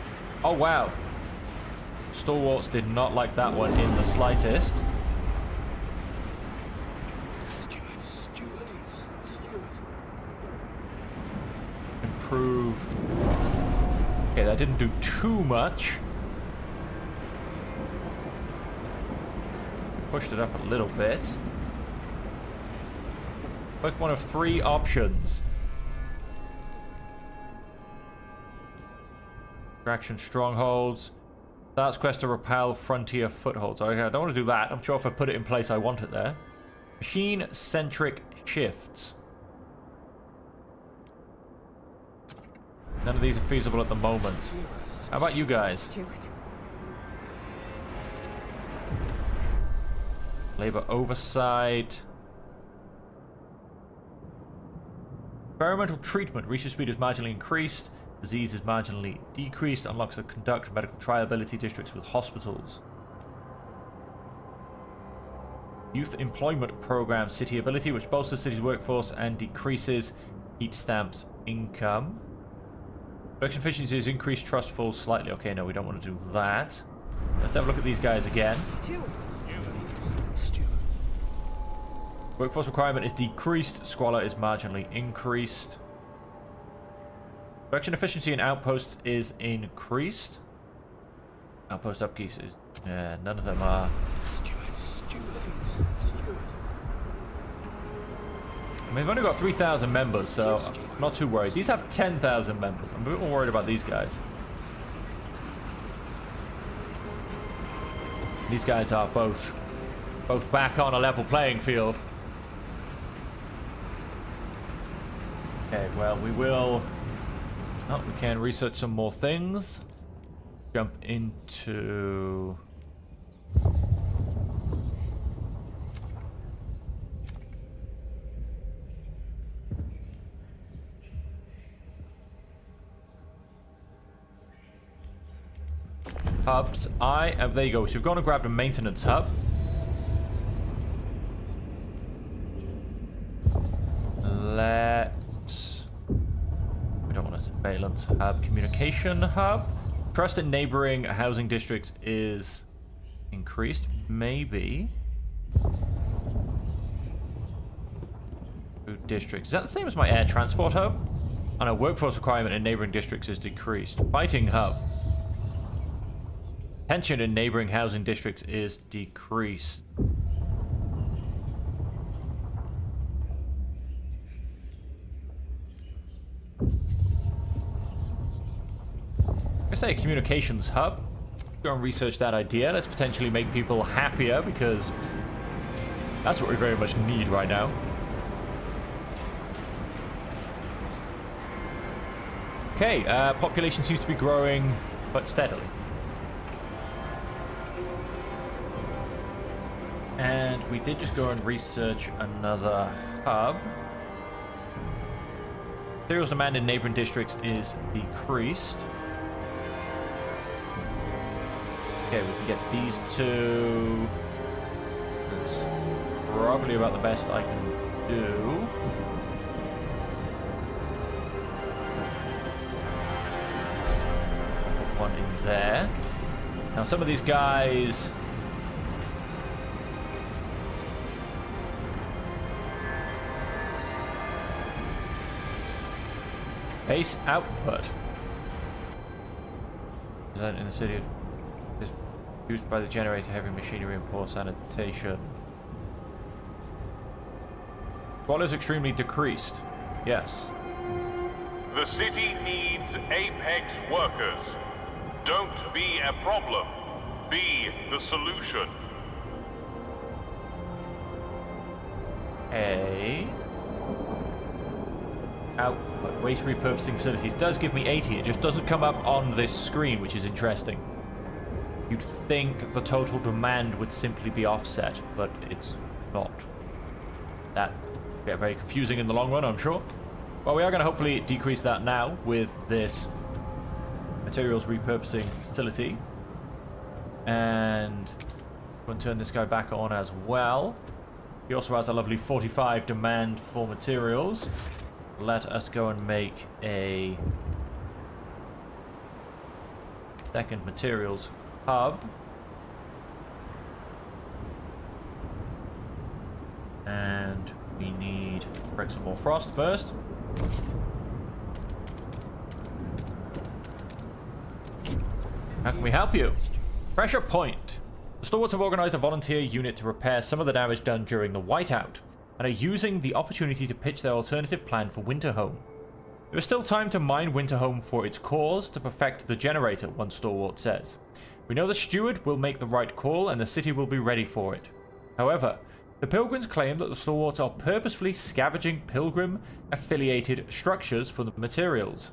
Oh, wow. Stalwarts did not like that one in the slightest. Improve. Okay, that didn't do too much. Pushed it up a little bit. Click one of 3 options. Extraction strongholds. Starts quest to repel frontier footholds. Okay, I don't want to do that. I'm sure if I put it in place, I want it there. Machine-centric shifts. None of these are feasible at the moment. How about you guys? Labor oversight. Experimental treatment. Research speed is marginally increased. Disease is marginally decreased. Unlocks the conduct medical triability districts with hospitals. Youth employment program. City ability, which bolsters city's workforce and decreases heat stamps income. Production efficiency is increased. Trust falls slightly. Okay, no, we don't want to do that. Let's have a look at these guys again. Workforce requirement is decreased. Squalor is marginally increased. Production efficiency and outpost is increased. Outpost upkeep is... none of them are. I mean, we've only got 3,000 members, so I'm not too worried. These have 10,000 members. I'm a bit more worried about these guys. These guys are both back on a level playing field. Okay, well, we will... Oh, we can research some more things. Jump into... hubs. There you go. So we've gone and grabbed a maintenance hub. We don't want a surveillance hub. Communication hub. Trust in neighboring housing districts is increased. Maybe. Food districts. Is that the same as my air transport hub? Oh no, workforce requirement in neighboring districts is decreased. Fighting hub. Tension in neighboring housing districts is decreased. I say a communications hub. Go and research that idea. Let's potentially make people happier, because that's what we very much need right now. Okay, population seems to be growing, but steadily. And we did just go and research another hub. Materials demand in neighboring districts is decreased. Okay, we can get these two. That's probably about the best I can do. Put one in there. Now some of these guys... Base output. In the city is used by the generator, heavy machinery, and poor sanitation. Quality is extremely decreased. Yes. The city needs Apex workers. Don't be a problem. Be the solution. A output. Waste repurposing facilities does give me 80. It just doesn't come up on this screen, which is interesting. You'd think the total demand would simply be offset, but it's not. That will get very confusing in the long run, I'm sure. Well, we are going to hopefully decrease that now with this materials repurposing facility. And we're going to turn this guy back on as well. He also has a lovely 45 demand for materials. Let us go and make a second materials hub. And we need to break some more frost first. How can we help you? Pressure point. The Stalwarts have organized a volunteer unit to repair some of the damage done during the whiteout, and are using the opportunity to pitch their alternative plan for Winterhome. There is still time to mine Winterhome for its cores to perfect the generator, one Stalwart says. We know the Steward will make the right call and the city will be ready for it. However, the Pilgrims claim that the Stalwarts are purposefully scavenging Pilgrim-affiliated structures for the materials.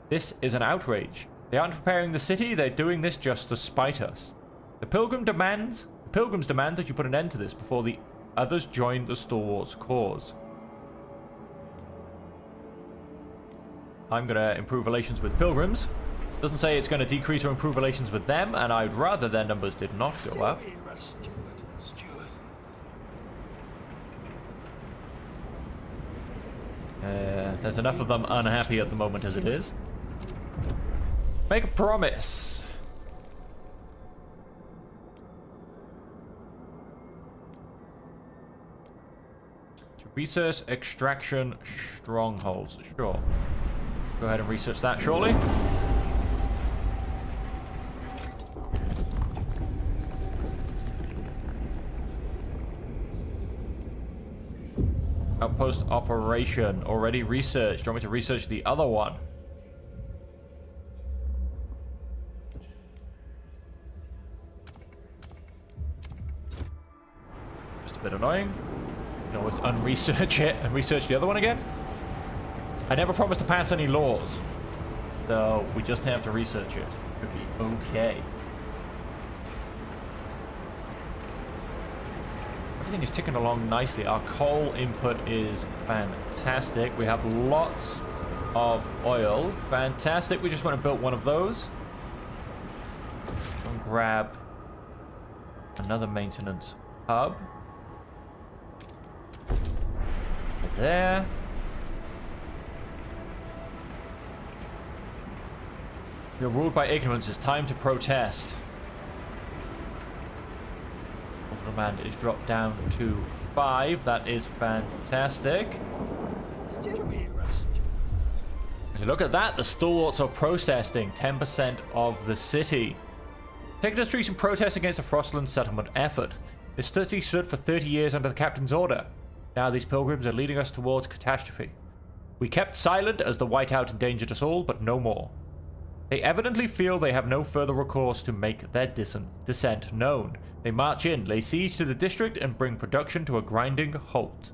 This is an outrage. They aren't preparing the city, they're doing this just to spite us. The Pilgrims demand that you put an end to this before the others join the Stalwarts' cause. I'm going to improve relations with Pilgrims. Doesn't say it's going to decrease or improve relations with them, and I'd rather their numbers did not go up. There's enough of them unhappy at the moment as it is. Make a promise. To research extraction strongholds. Sure. Go ahead and research that shortly. Outpost operation. Already researched. Do you want me to research the other one? Just a bit annoying. You can always unresearch it and research the other one again. I never promised to pass any laws. So we just have to research it. Could be okay. Everything is ticking along nicely. Our coal input is fantastic. We have lots of oil. Fantastic. We just want to build one of those. And grab another maintenance hub. Right there. You're ruled by ignorance. It's time to protest. Demand is dropped down to 5. That is fantastic. Look at that. The Stalwarts are protesting 10% of the city. Taking the streets in protest against the Frostland settlement effort. This city stood for 30 years under the captain's order. Now these pilgrims are leading us towards catastrophe. We kept silent as the whiteout endangered us all, but no more. They evidently feel they have no further recourse to make their dissent known. They march in, lay siege to the district, and bring production to a grinding halt.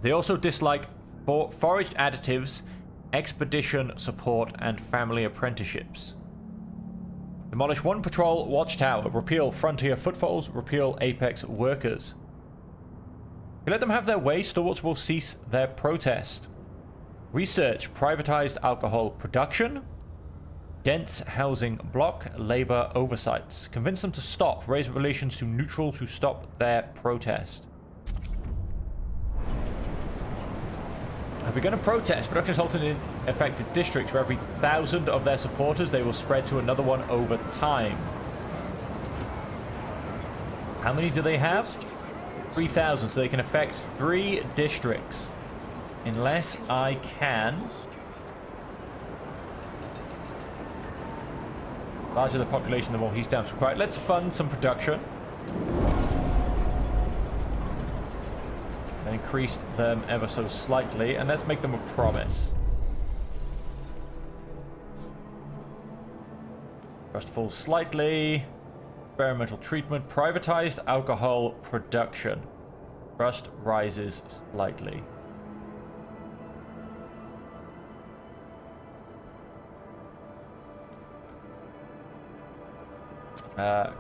They also dislike foraged additives, expedition support, and family apprenticeships. Demolish one patrol watchtower, repeal frontier footfalls, repeal apex workers. If you let them have their way, Stalwarts will cease their protest. Research privatized alcohol production. Dense housing block, labor oversights. Convince them to stop. Raise relations to neutral to stop their protest. If we're going to protest, production is halted in affected districts. For every 1,000 of their supporters, they will spread to another one over time. How many do they have? 3,000, so they can affect 3 districts. Unless I can. Larger the population, the more heat stamps required. Let's fund some production. And increase them ever so slightly. And let's make them a promise. Trust falls slightly. Experimental treatment. Privatized alcohol production. Trust rises slightly.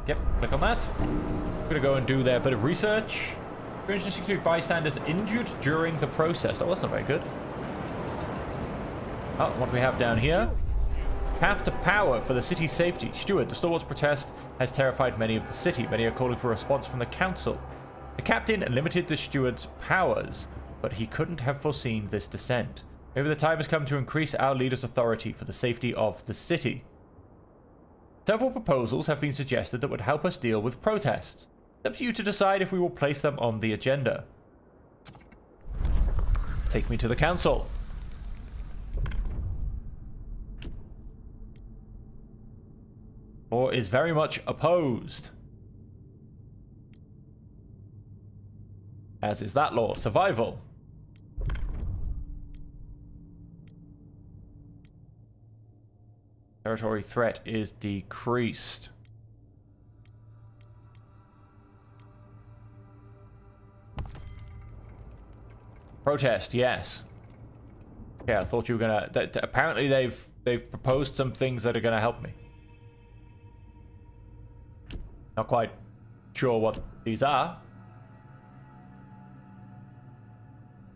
Yep, click on that. I'm gonna go and do their bit of research. 363 bystanders injured during the process. Oh, that's not very good. Oh, what do we have down here? Path to power for the city's safety. Steward, the stalwart's protest has terrified many of the city. Many are calling for a response from the council. The captain limited the steward's powers, but he couldn't have foreseen this descent. Maybe the time has come to increase our leader's authority for the safety of the city. Several proposals have been suggested that would help us deal with protests. It's up to you to decide if we will place them on the agenda. Take me to the council. Law is very much opposed. As is that law. Survival. Territory threat is decreased. Protest, yes. Yeah, I thought you were gonna. Apparently, they've proposed some things that are gonna help me. Not quite sure what these are.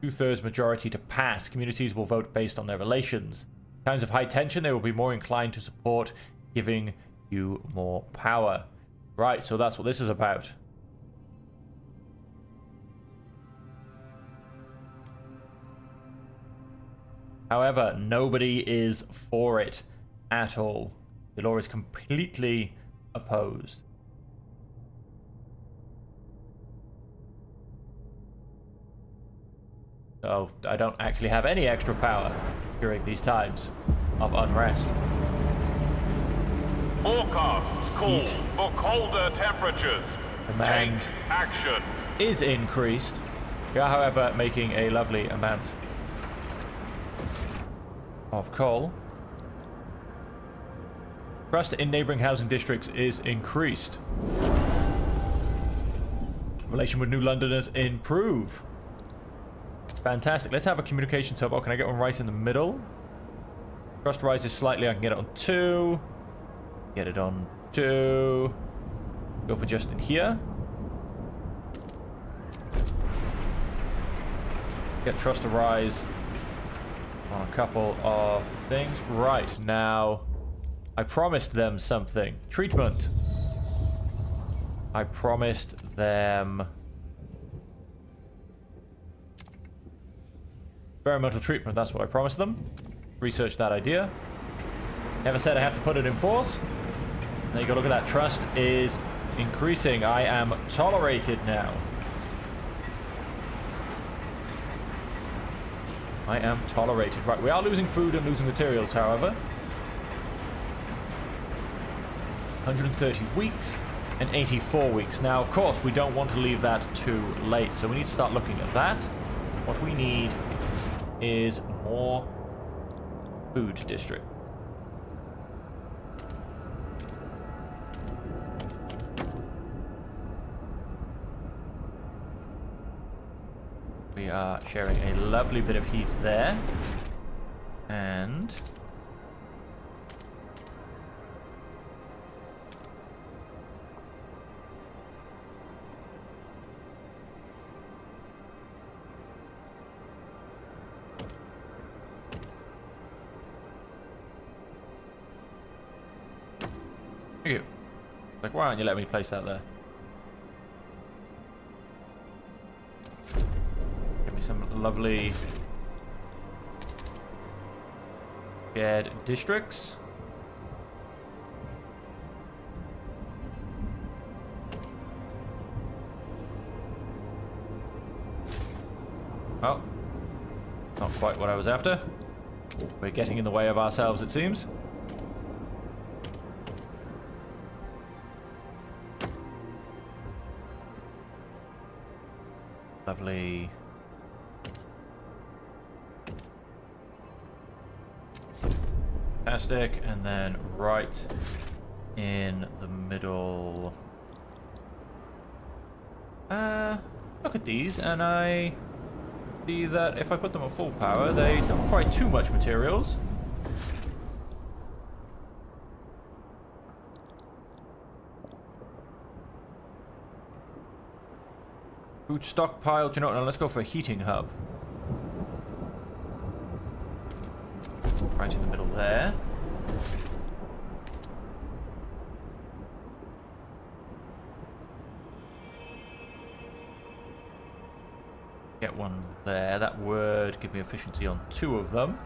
2/3 majority to pass. Communities will vote based on their relations. In times of high tension, they will be more inclined to support giving you more power. Right, so that's what this is about. However, nobody is for it at all. The law is completely opposed. So I don't actually have any extra power during these times of unrest. Forecasts call for colder temperatures. Demand Take action. is increased. We are, however, making a lovely amount of coal. Trust in neighboring housing districts is increased. Relation with New Londoners improve. Fantastic. Let's have a communications hub. Oh, can I get one right in the middle? Trust rises slightly. I can get it on 2. Get it on 2. Go for just in here. Get trust to rise on a couple of things. Right, now I promised them something. Treatment. I promised them experimental treatment. That's what I promised them. Research that idea. Never said I have to put it in force. There you go. Look at that. Trust is increasing. I am tolerated now. I am tolerated. Right, we are losing food and losing materials, however. 130 weeks and 84 weeks. Now, of course, we don't want to leave that too late, so we need to start looking at that. What we need is more food district. We are sharing a lovely bit of heat there. And thank you. Like, why aren't you letting me place that there? Some lovely shared districts. Oh. Not quite what I was after. We're getting in the way of ourselves, it seems. Lovely. Fantastic. And then right in the middle. Look at these, and I see that if I put them at full power, they don't require too much materials. Food stockpile. Do you know what? No, let's go for a heating hub. Right in the middle there. Get one there. That would give me efficiency on 2 of them.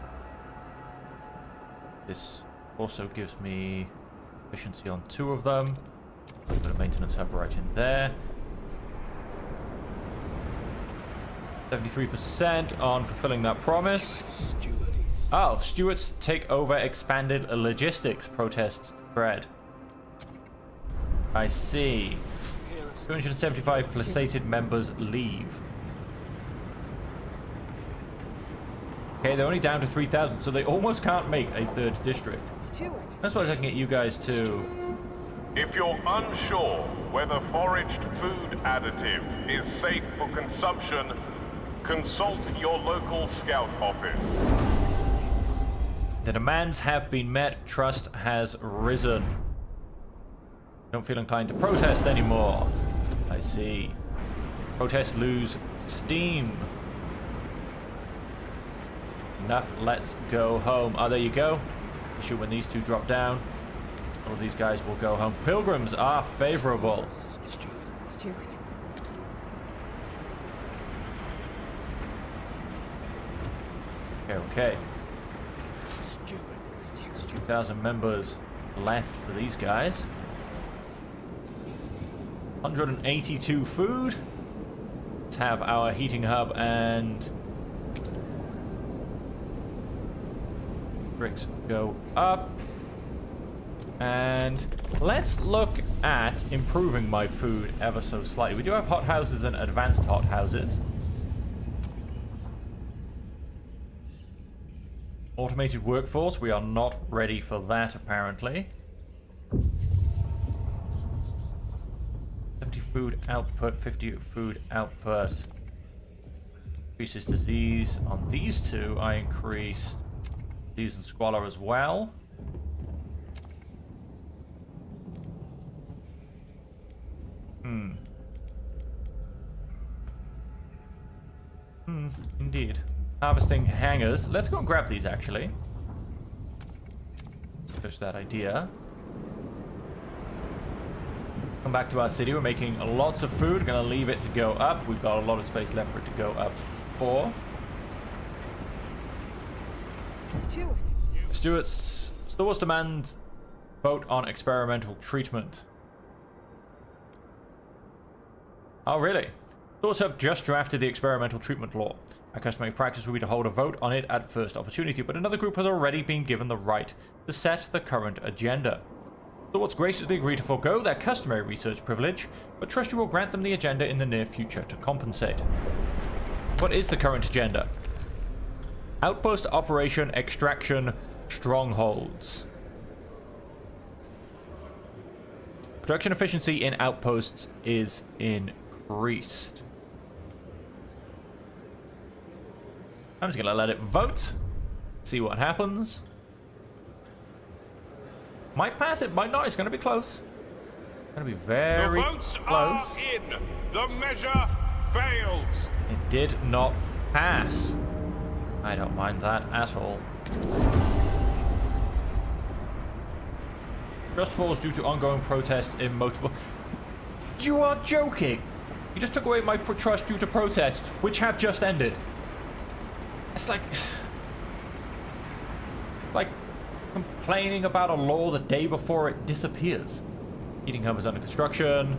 This also gives me efficiency on 2 of them. Put a maintenance hub right in there. 73% on fulfilling that promise. Oh, Stewards take over expanded logistics. Protests spread. I see. 275 placated members leave. Okay, they're only down to 3,000, so they almost can't make a 3rd district. That's why I can get you guys to... If you're unsure whether foraged food additive is safe for consumption, consult your local scout office. The demands have been met. Trust has risen. Don't feel inclined to protest anymore. I see. Protests lose steam. Enough, let's go home. Oh, there you go. Shoot, when these 2 drop down, all of these guys will go home. Pilgrims are favorable. Steward. Okay. 2,000 members left for these guys. 182 food. Let's have our heating hub and bricks go up. And let's look at improving my food ever so slightly. We do have hot houses and advanced hot houses. Automated workforce, we are not ready for that apparently. 70 food output, 50 food output. Increases disease. On these 2, I increased disease and squalor as well. Indeed. Harvesting hangers. Let's go and grab these, actually. Push that idea. Come back to our city. We're making lots of food. Gonna leave it to go up. We've got a lot of space left for it to go up. Stewards demand vote on experimental treatment. Oh, really? Stewards have just drafted the experimental treatment law. Our customary practice will be to hold a vote on it at first opportunity, but another group has already been given the right to set the current agenda. Stewards graciously agree to forego their customary research privilege, but trust you will grant them the agenda in the near future to compensate. What is the current agenda? Outpost Operation Extraction Strongholds. Production efficiency in outposts is increased. I'm just gonna let it vote. See what happens. Might pass it, might not. It's gonna be close. Gonna be very close. The votes close. are in. The measure fails. It did not pass. I don't mind that at all. Trust falls due to ongoing protests in multiple... You are joking! You just took away my trust due to protests, which have just ended. It's like complaining about a law the day before it disappears. Heating hub is under construction.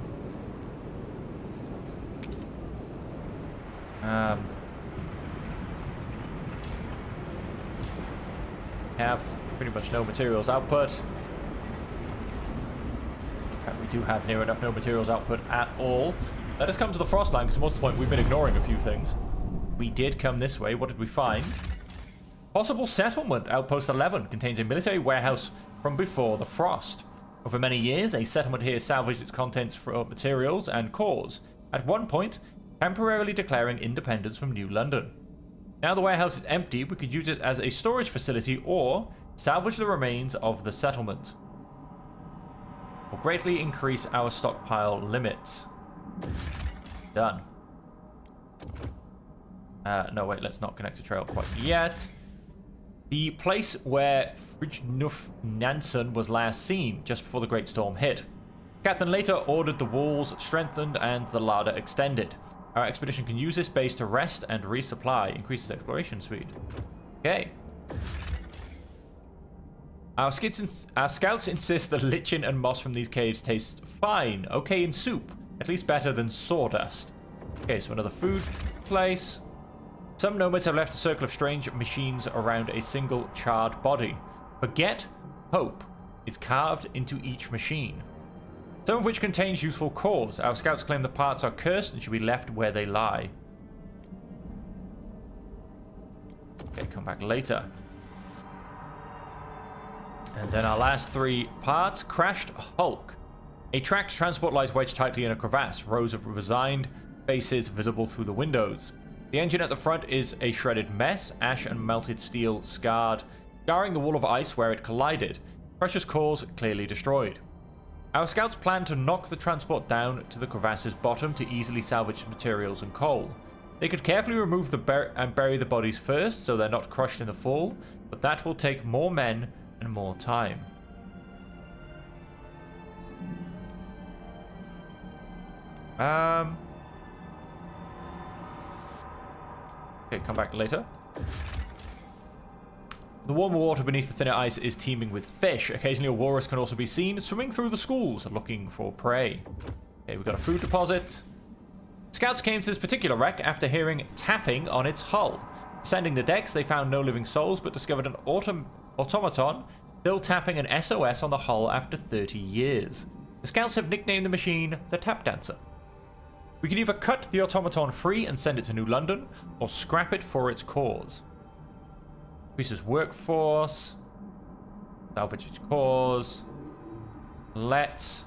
have pretty much no materials output. We do have near enough no materials output at all. Let us come to the Frostland, because most of the point we've been ignoring a few things. We did come this way. What did we find? Possible settlement. Outpost 11 contains a military warehouse from before the frost. Over many years, a settlement here salvaged its contents for materials and cores, at one point temporarily declaring independence from New London. Now the warehouse is empty, we could use it as a storage facility or salvage the remains of the settlement. Will greatly increase our stockpile limits. Done. No, wait, let's not connect a trail quite yet. The place where Fridtjof Nansen was last seen, just before the Great Storm hit. Captain later ordered the walls strengthened and the larder extended. Our expedition can use this base to rest and resupply. Increases exploration speed. Okay. Our scouts insist that lichen and moss from these caves taste fine. Okay in soup. At least better than sawdust. Okay, so another food place. Some nomads have left a circle of strange machines around a single charred body. Forget hope is carved into each machine. Some of which contains useful cores. Our scouts claim the parts are cursed and should be left where they lie. Okay, come back later. And then our last three parts. Crashed Hulk. A tracked transport lies wedged tightly in a crevasse. Rows of resigned faces visible through the windows. The engine at the front is a shredded mess. Ash and melted steel scarring the wall of ice where it collided. Precious cores clearly destroyed. Our scouts plan to knock the transport down to the crevasse's bottom to easily salvage materials and coal. They could carefully remove and bury the bodies first so they're not crushed in the fall, but that will take more men and more time. Okay, come back later. The warmer water beneath the thinner ice is teeming with fish. Occasionally a walrus can also be seen swimming through the schools looking for prey. Okay, we've got a food deposit. Scouts came to this particular wreck after hearing tapping on its hull. Descending the decks, they found no living souls, but discovered an automaton still tapping an SOS on the hull after 30 years. The scouts have nicknamed the machine the Tap Dancer. We can either cut the automaton free and send it to New London, or scrap it for its cause. Increases workforce. Salvage its cause. Let's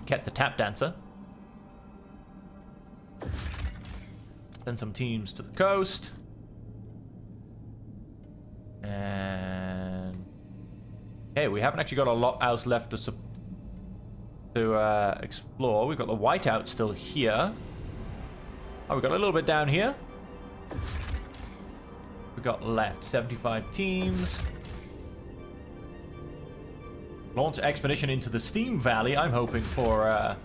get the Tap Dancer. Send some teams to the coast. And okay, we haven't actually got a lot else left to explore. We've got the whiteout still here. Oh, we've got a little bit down here. We got left 75 teams. Launch expedition into the Steam Valley. I'm hoping for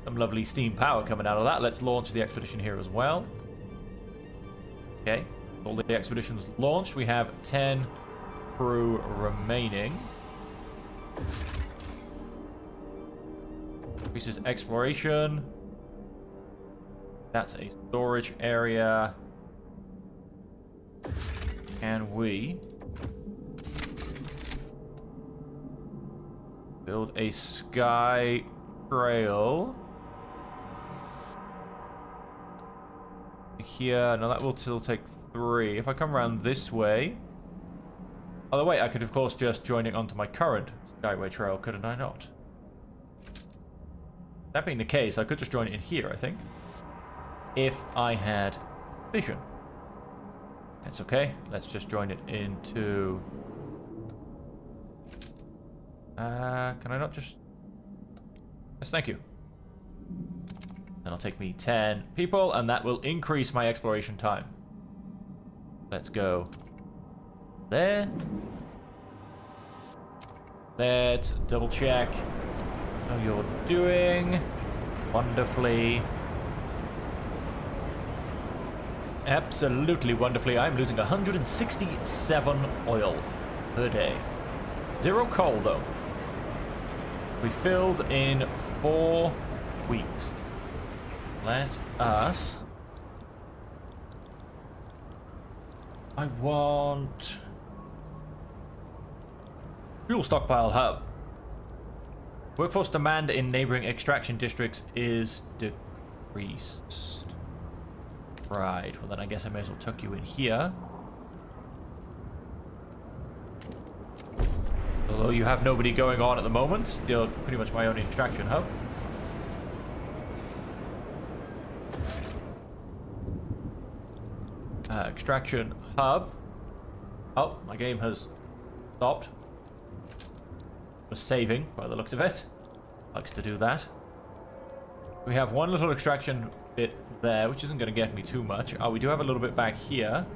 some lovely steam power coming out of that. Let's launch the expedition here as well. Okay, all the expeditions launched. We have 10 crew remaining. Increases exploration. That's a storage area. Can we build a sky trail here? No, that will still take 3. If I come around this way. Oh, wait, I could of course just join it onto my current skyway trail, couldn't I not? That being the case, I could just join it in here, I think. If I had vision. That's okay. Let's just join it into... can I not just... Yes, thank you. That'll take me 10 people, and that will increase my exploration time. Let's go there. Let's double check how you're doing. Wonderfully. Absolutely wonderfully. I'm losing 167 oil per day. 0 coal, though. We filled in 4 weeks. Let us... I want... Fuel stockpile hub. Workforce demand in neighboring extraction districts is decreased. Right, well then I guess I may as well tuck you in here. Although you have nobody going on at the moment, you're pretty much my only extraction hub. Extraction hub. Oh, my game has stopped. Was saving by the looks of it. Likes to do that. We have one little extraction bit there, which isn't going to get me too much. Oh, we do have a little bit back here.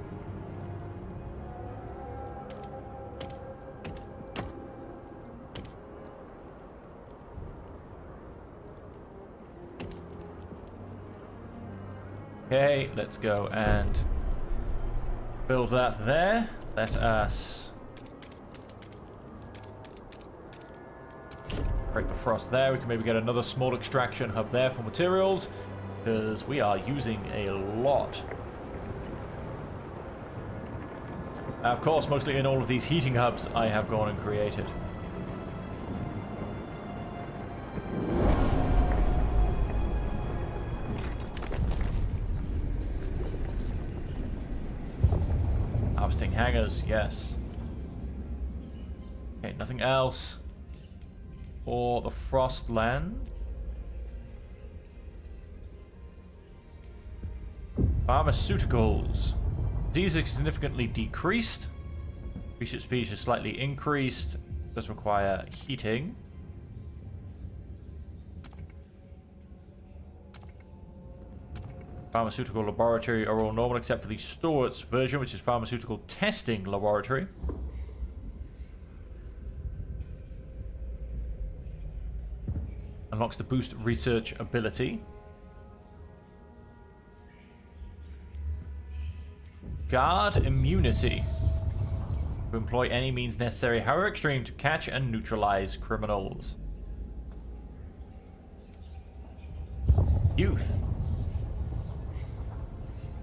Okay, let's go and build that there. Let us break the frost there. We can maybe get another small extraction hub there for materials, because we are using a lot. Of course, mostly in all of these heating hubs I have gone and created. Harvesting hangars, yes. Okay, nothing else for the Frostland. Pharmaceuticals. These are significantly decreased. Research speed is slightly increased. Does require heating. Pharmaceutical laboratory are all normal except for the Stewart's version, which is pharmaceutical testing laboratory. Unlocks the boost research ability. Guard immunity. To employ any means necessary, however extreme, to catch and neutralize criminals. Youth.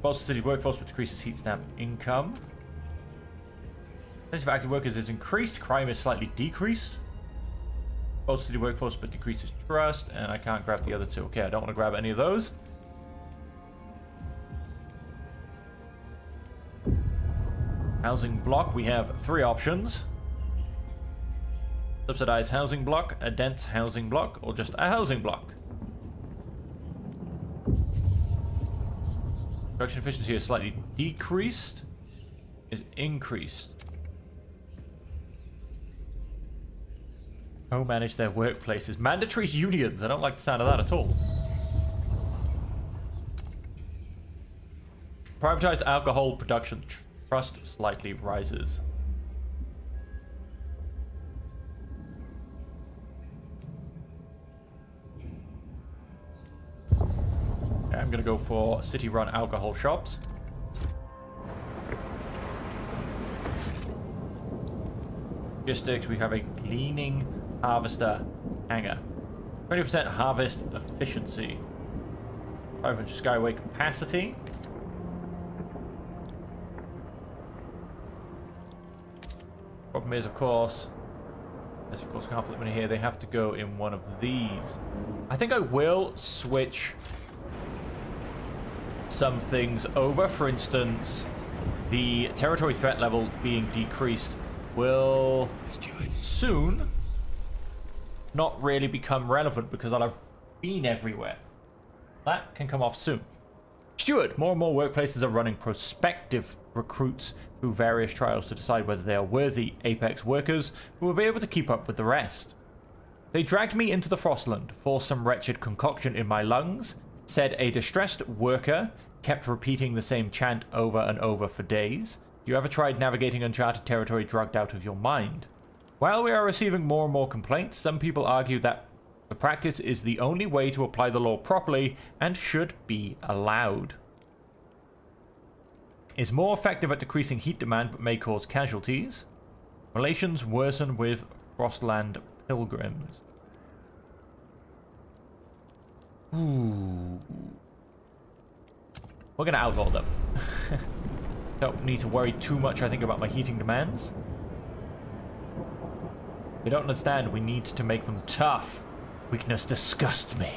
Boston City workforce, but decreases heat stamp income. Percentage of active workers is increased. Crime is slightly decreased. Boston City workforce, but decreases trust. And I can't grab the other two. Okay, I don't want to grab any of those. Housing block, we have 3 options. Subsidized housing block, a dense housing block, or just a housing block. Production efficiency is slightly decreased, is increased. Co-manage their workplaces. Mandatory unions, I don't like the sound of that at all. Privatized alcohol production. Trust slightly rises. Okay, I'm gonna go for city-run alcohol shops. Logistics, we have a cleaning harvester hangar. 20% harvest efficiency. 500 skyway capacity. Problem is, of course, yes, of course, can't put them in here. They have to go in one of these. I think I will switch some things over. For instance, the territory threat level being decreased will soon not really become relevant because I'll have been everywhere. That can come off soon. Steward, more and more workplaces are running prospective recruits through various trials to decide whether they are worthy Apex workers who will be able to keep up with the rest. They dragged me into the Frostland, forced some wretched concoction in my lungs, said a distressed worker kept repeating the same chant over and over for days. You ever tried navigating uncharted territory drugged out of your mind? While we are receiving more and more complaints, some people argue that the practice is the only way to apply the law properly and should be allowed. Is more effective at decreasing heat demand but may cause casualties. Relations worsen with Frostland pilgrims. Ooh. We're going to outlaw them. Don't need to worry too much, I think, about my heating demands. They don't understand. We need to make them tough. Weakness disgusts me.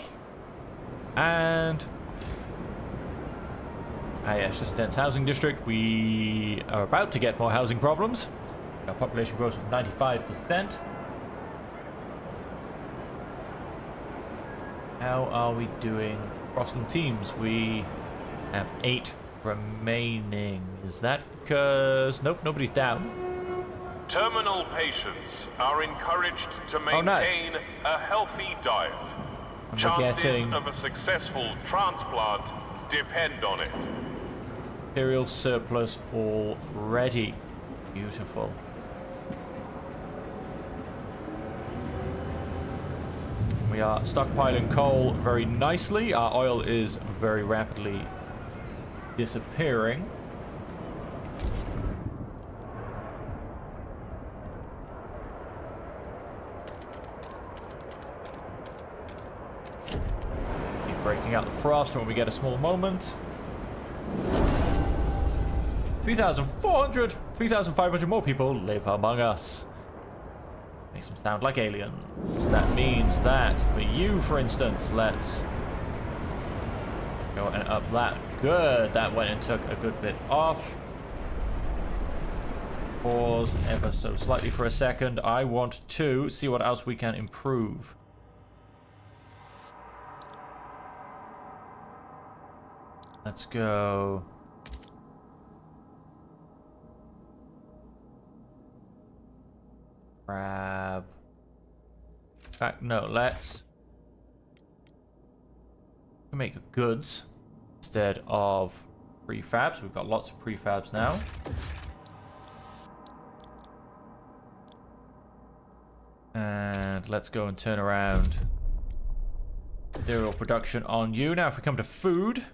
And... ah, yeah, it's just a dense housing district. We are about to get more housing problems. Our population growth of 95%. How are we doing crossing teams? We have 8 remaining. Is that because... nope, nobody's down. Terminal patients are encouraged to maintain nice. a healthy diet. And we're Chances getting of a successful transplant depend on it. material surplus already. Beautiful. We are stockpiling coal very nicely. Our oil is very rapidly disappearing. Keep breaking out the frost when we get a small moment. 3,400, 3,500 more people live among us. Makes them sound like aliens. That means that for you, for instance, let's go and up that. Good. That went and took a good bit off. Pause ever so slightly for a second. I want to see what else we can improve. Let's go. Grab. In fact, no, let's make goods instead of prefabs. We've got lots of prefabs now. And let's go and turn around material production on you. Now, if we come to food,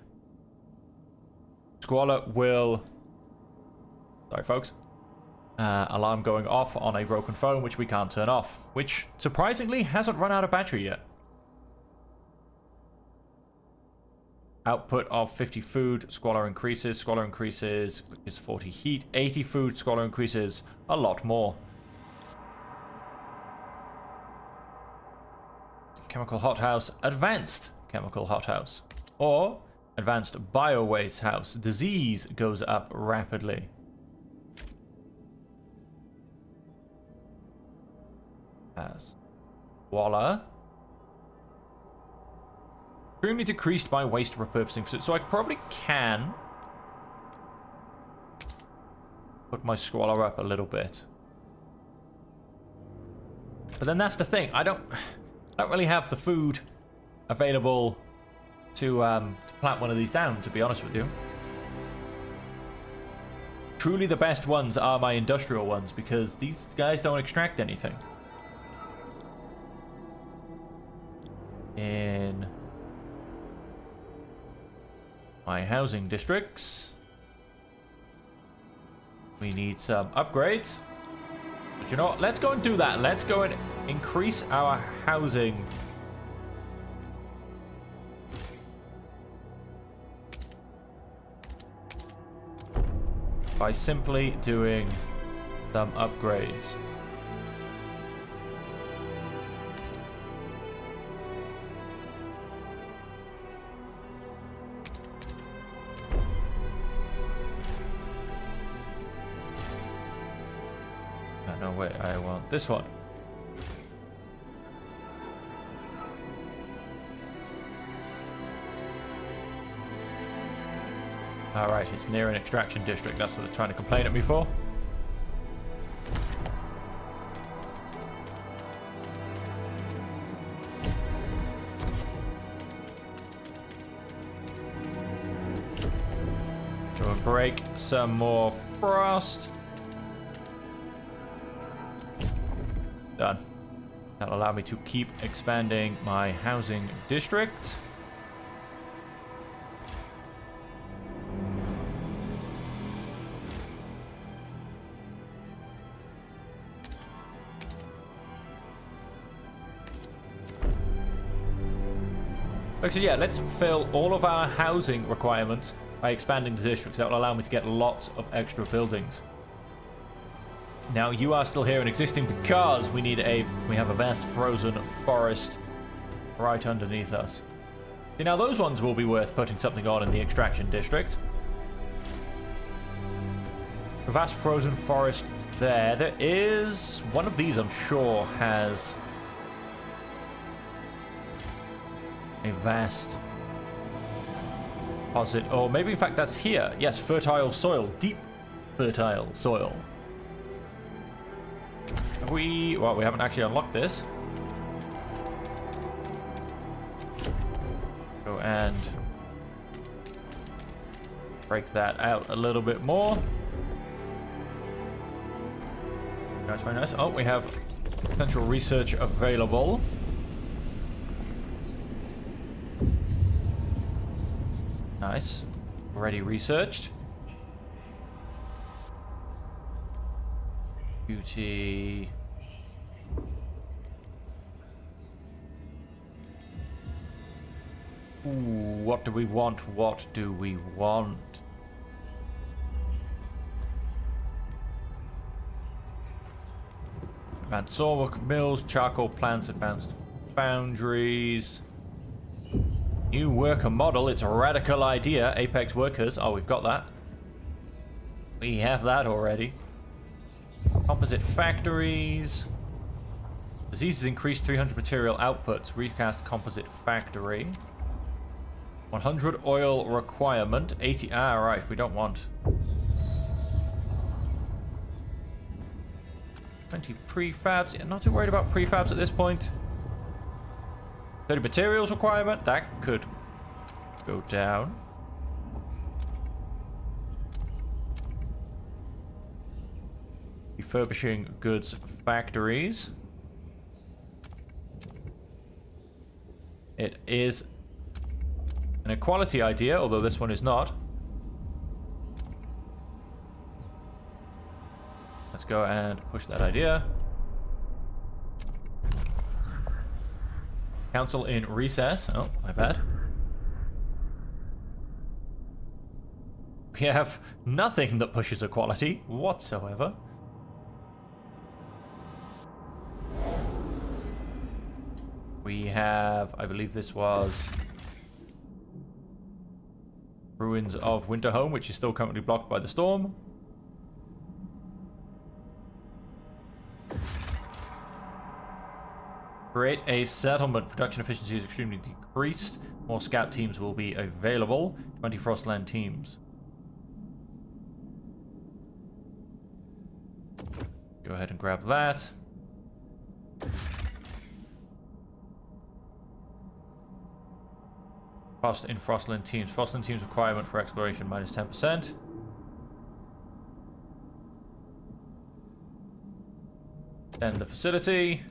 Squalor will... sorry, folks. Alarm going off on a broken phone, which we can't turn off, which surprisingly hasn't run out of battery yet. Output of 50 food, Squalor increases, is 40 heat, 80 food, Squalor increases a lot more. Chemical hothouse, advanced chemical hothouse, or advanced biowaste house. Disease goes up rapidly. Voila. Extremely decreased by waste repurposing. So I probably can put my Squalor up a little bit. But then that's the thing. I don't really have the food available to plant one of these down, to be honest with you. Truly the best ones are my industrial ones, because these guys don't extract anything. In my housing districts, we need some upgrades. But you know what? Let's go and do that. Let's go and increase our housing. By simply doing some upgrades. No, wait, I want this one. Alright, it's near an extraction district. That's what they're trying to complain at me for. Go and break some more frost. Done. That'll allow me to keep expanding my housing district. So yeah, let's fill all of our housing requirements by expanding the districts. That will allow me to get lots of extra buildings. Now you are still here and existing because we have a vast frozen forest right underneath us. See, now those ones will be worth putting something on in the extraction district. A vast frozen forest there. There is one of these, I'm sure, has a vast deposit, or maybe in fact that's here. Yes, fertile soil, deep fertile soil. Well, we haven't actually unlocked this. Go and break that out a little bit more. That's very nice. Oh, we have potential research available. Nice. Already researched. Beauty. Ooh, what do we want? What do we want? Advanced sawwork mills, charcoal plants, advanced foundries. New worker model, it's a radical idea. Apex workers, oh, we've got that. We have that already. Composite factories. Diseases increase 300 material outputs. Recast composite factory. 100 oil requirement. 80. Ah, right. We don't want 20 prefabs. Yeah, not too worried about prefabs at this point. 30 materials requirement. That could go down. Refurbishing goods factories. It is an equality idea, although this one is not. Let's go and push that idea. Council in recess. Oh, my bad. We have nothing that pushes equality whatsoever. We have, I believe this was Ruins of Winterhome, which is still currently blocked by the storm. Create a settlement. Production efficiency is extremely decreased. More scout teams will be available. 20 Frostland teams. Go ahead and grab that. Cost in Frostland teams. Frostland teams requirement for exploration minus 10%. Then the facility.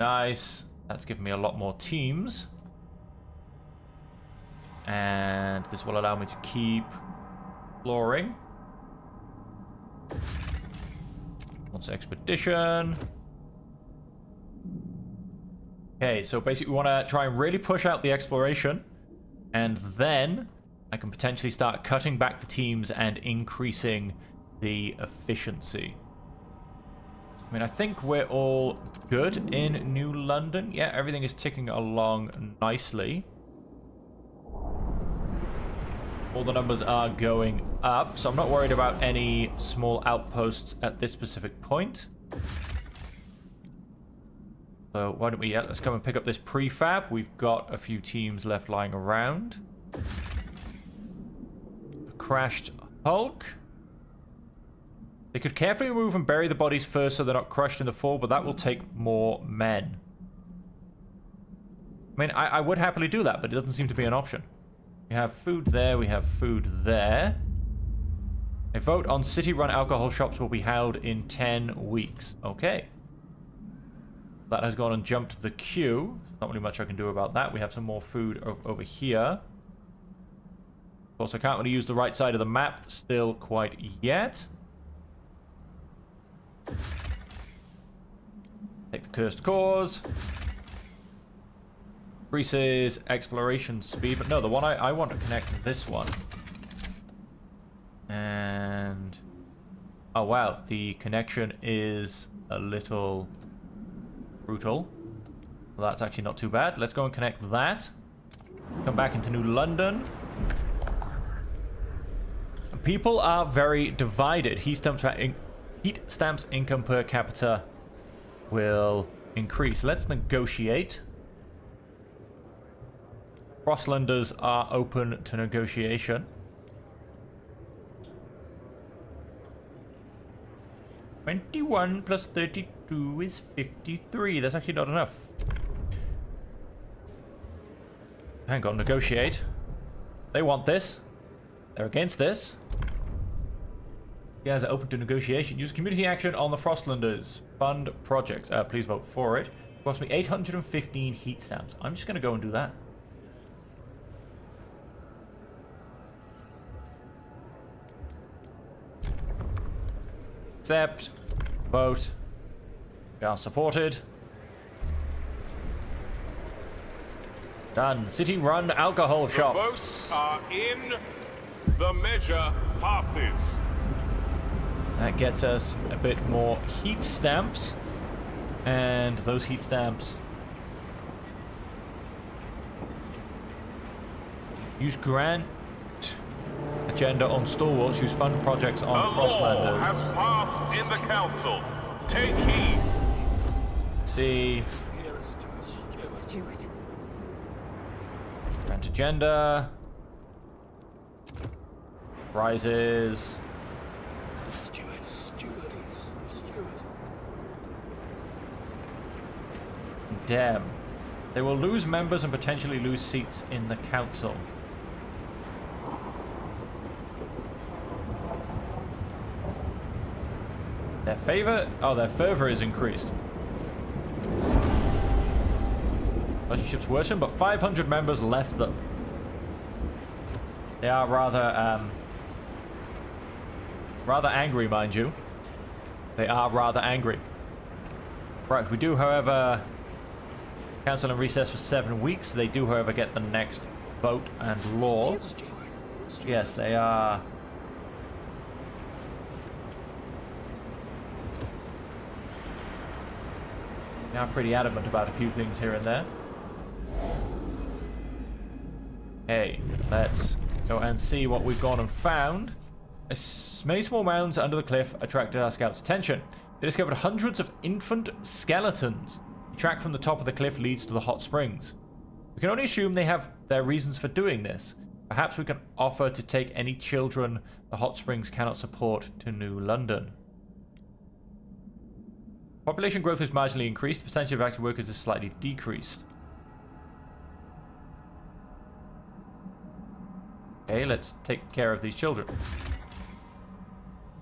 Nice. That's given me a lot more teams. And this will allow me to keep exploring. Once expedition. Okay, so basically we want to try and really push out the exploration, and then I can potentially start cutting back the teams and increasing the efficiency. I mean, I think we're all good in New London. Yeah, everything is ticking along nicely. All the numbers are going up, so I'm not worried about any small outposts at this specific point. So why don't we, let's come and pick up this prefab. We've got a few teams left lying around. The crashed Hulk. They could carefully remove and bury the bodies first so they're not crushed in the fall, but that will take more men. I mean, I would happily do that, but it doesn't seem to be an option. We have food there, we have food there. A vote on city-run alcohol shops will be held in 10 weeks. Okay. That has gone and jumped the queue. Not really much I can do about that. We have some more food over here. Of course, I can't really use the right side of the map still quite yet. Take the cursed cores. Increases exploration speed. But no, the one I want to connect to this one. And... Oh wow, the connection is a little brutal. Well, that's actually not too bad. Let's go and connect that. Come back into New London. People are very divided. Heat stamps income per capita will increase. Let's negotiate. Frostlanders are open to negotiation. 21 plus 32 is 53. That's actually not enough. Hang on, negotiate. They want this. They're against this. You guys are open to negotiation. Use community action on the Frostlanders. Fund projects. Please vote for it. Cost me 815 heat stamps. I'm just going to go and do that. Accept. Vote. We are supported. Done. City run alcohol shop. The votes are in. The measure passes. That gets us a bit more heat stamps. And those heat stamps. Use grant agenda on stalwarts. Use fund projects on The law Frostlanders. has passed in the council. Take heed. See. Stewart. Grant agenda. Rises. Damn. They will lose members and potentially lose seats in the council. Their favor? Oh, their fervor is increased. Relationships worsen, but 500 members left them. They are rather angry, mind you. They are rather angry. Right, we do, however, council in recess for 7 weeks. They do, however, get the next vote and law. Yes, they are. They are pretty adamant about a few things here and there. Hey, let's go and see what we've gone and found. Many small mounds under the cliff attracted our scouts' attention. They discovered hundreds of infant skeletons. The track from the top of the cliff leads to the hot springs. We can only assume they have their reasons for doing this. Perhaps we can offer to take any children the hot springs cannot support to New London. Population growth is marginally increased. The percentage of active workers is slightly decreased. Okay, let's take care of these children.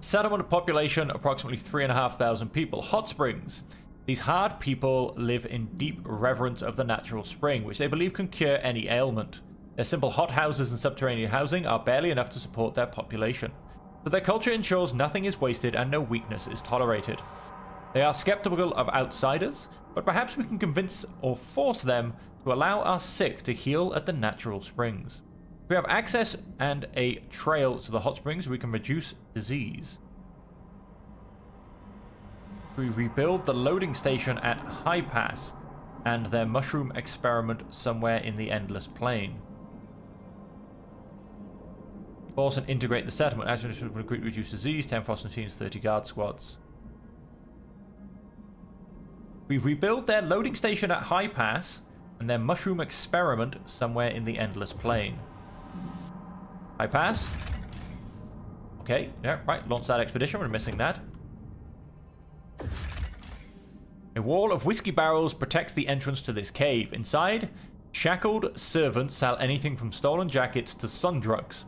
Settlement population, approximately 3,500 people. Hot springs. These hard people live in deep reverence of the natural spring, which they believe can cure any ailment. Their simple hot houses and subterranean housing are barely enough to support their population. But their culture ensures nothing is wasted and no weakness is tolerated. They are skeptical of outsiders, but perhaps we can convince or force them to allow our sick to heal at the natural springs. If we have access and a trail to the hot springs, we can reduce disease. We rebuild the loading station at High Pass and their mushroom experiment somewhere in the Endless Plain. Force and integrate the settlement. Action would reduce disease, 10 frost machines, 30 guard squads. We rebuild their loading station at High Pass and their mushroom experiment somewhere in the Endless Plain. High Pass. Okay, yeah, right. Launch that expedition. We're missing that. A wall of whiskey barrels protects the entrance to this cave. Inside, shackled servants sell anything from stolen jackets to sun drugs.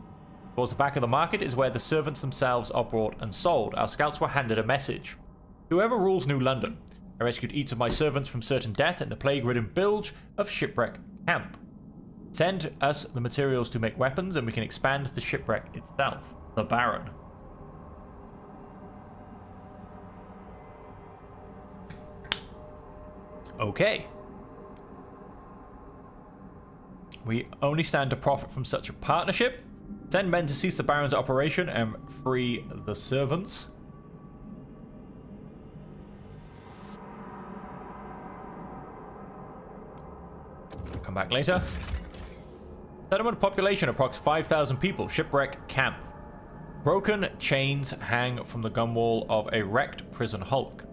Towards the back of the market is where the servants themselves are brought and sold. Our scouts were handed a message. Whoever rules New London. I rescued each of my servants from certain death in the plague-ridden bilge of Shipwreck Camp. Send us the materials to make weapons and we can expand the shipwreck itself. The Baron. Okay. We only stand to profit from such a partnership. Send men to cease the Baron's operation and free the servants. Come back later. Settlement population approx 5,000 people. Shipwreck camp. Broken chains hang from the gunwale of a wrecked prison hulk.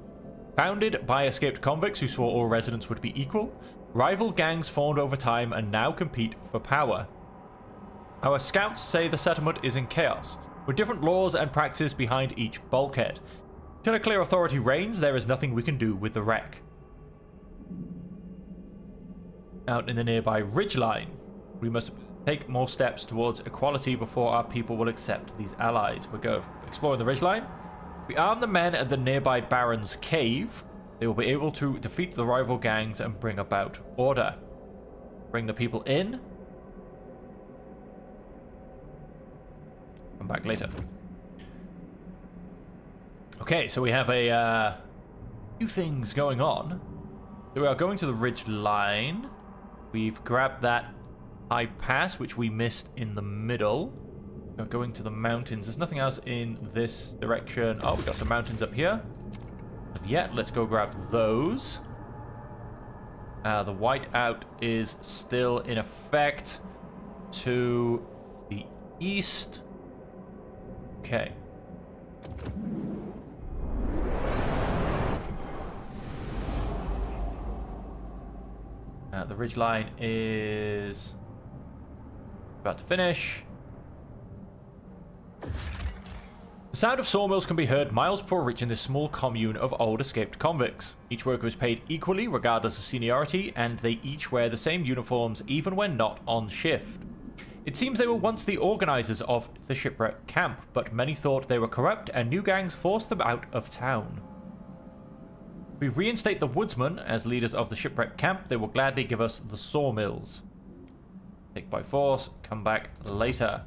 Founded by escaped convicts who swore all residents would be equal, rival gangs formed over time and now compete for power. Our scouts say the settlement is in chaos, with different laws and practices behind each bulkhead. Till a clear authority reigns, there is nothing we can do with the wreck. Out in the nearby ridgeline, we must take more steps towards equality before our people will accept these allies. We'll go exploring the ridgeline. We arm the men at the nearby Baron's Cave. They will be able to defeat the rival gangs and bring about order. Bring the people in. Come back later. Okay, so we have a few things going on. So we are going to the ridgeline. We've grabbed that high pass, which we missed in the middle. We're going to the mountains. There's nothing else in this direction. Oh, we got some mountains up here. Yeah, let's go grab those. The whiteout is still in effect to the east. Okay. The ridgeline is about to finish. The sound of sawmills can be heard miles before reaching this small commune of old escaped convicts. Each worker is paid equally regardless of seniority, and they each wear the same uniforms even when not on shift. It seems they were once the organizers of the shipwreck camp, but many thought they were corrupt and new gangs forced them out of town. We reinstate the woodsmen as leaders of the shipwreck camp. They will gladly give us the sawmills. Take by force, come back later.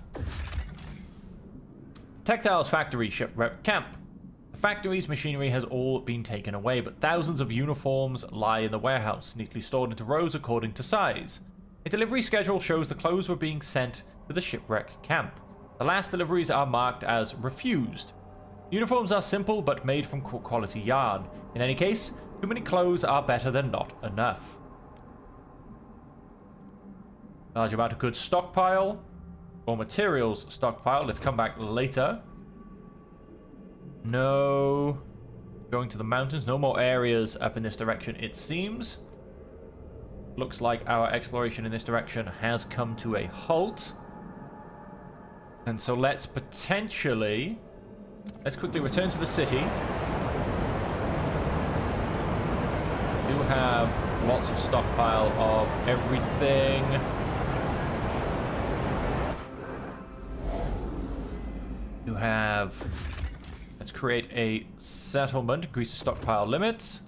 Textiles factory, shipwreck camp. The factory's machinery has all been taken away, but thousands of uniforms lie in the warehouse, neatly stored into rows according to size. A delivery schedule shows the clothes were being sent to the shipwreck camp. The last deliveries are marked as refused. Uniforms are simple but made from quality yarn. In any case, too many clothes are better than not enough. Large amount of goods stockpile. Or materials stockpile. Let's come back later. No. Going to the mountains. No more areas up in this direction, it seems. Looks like our exploration in this direction has come to a halt. And so let's potentially... Let's quickly return to the city. We do have lots of stockpile of everything. You have... Let's create a settlement. Increase the stockpile limits.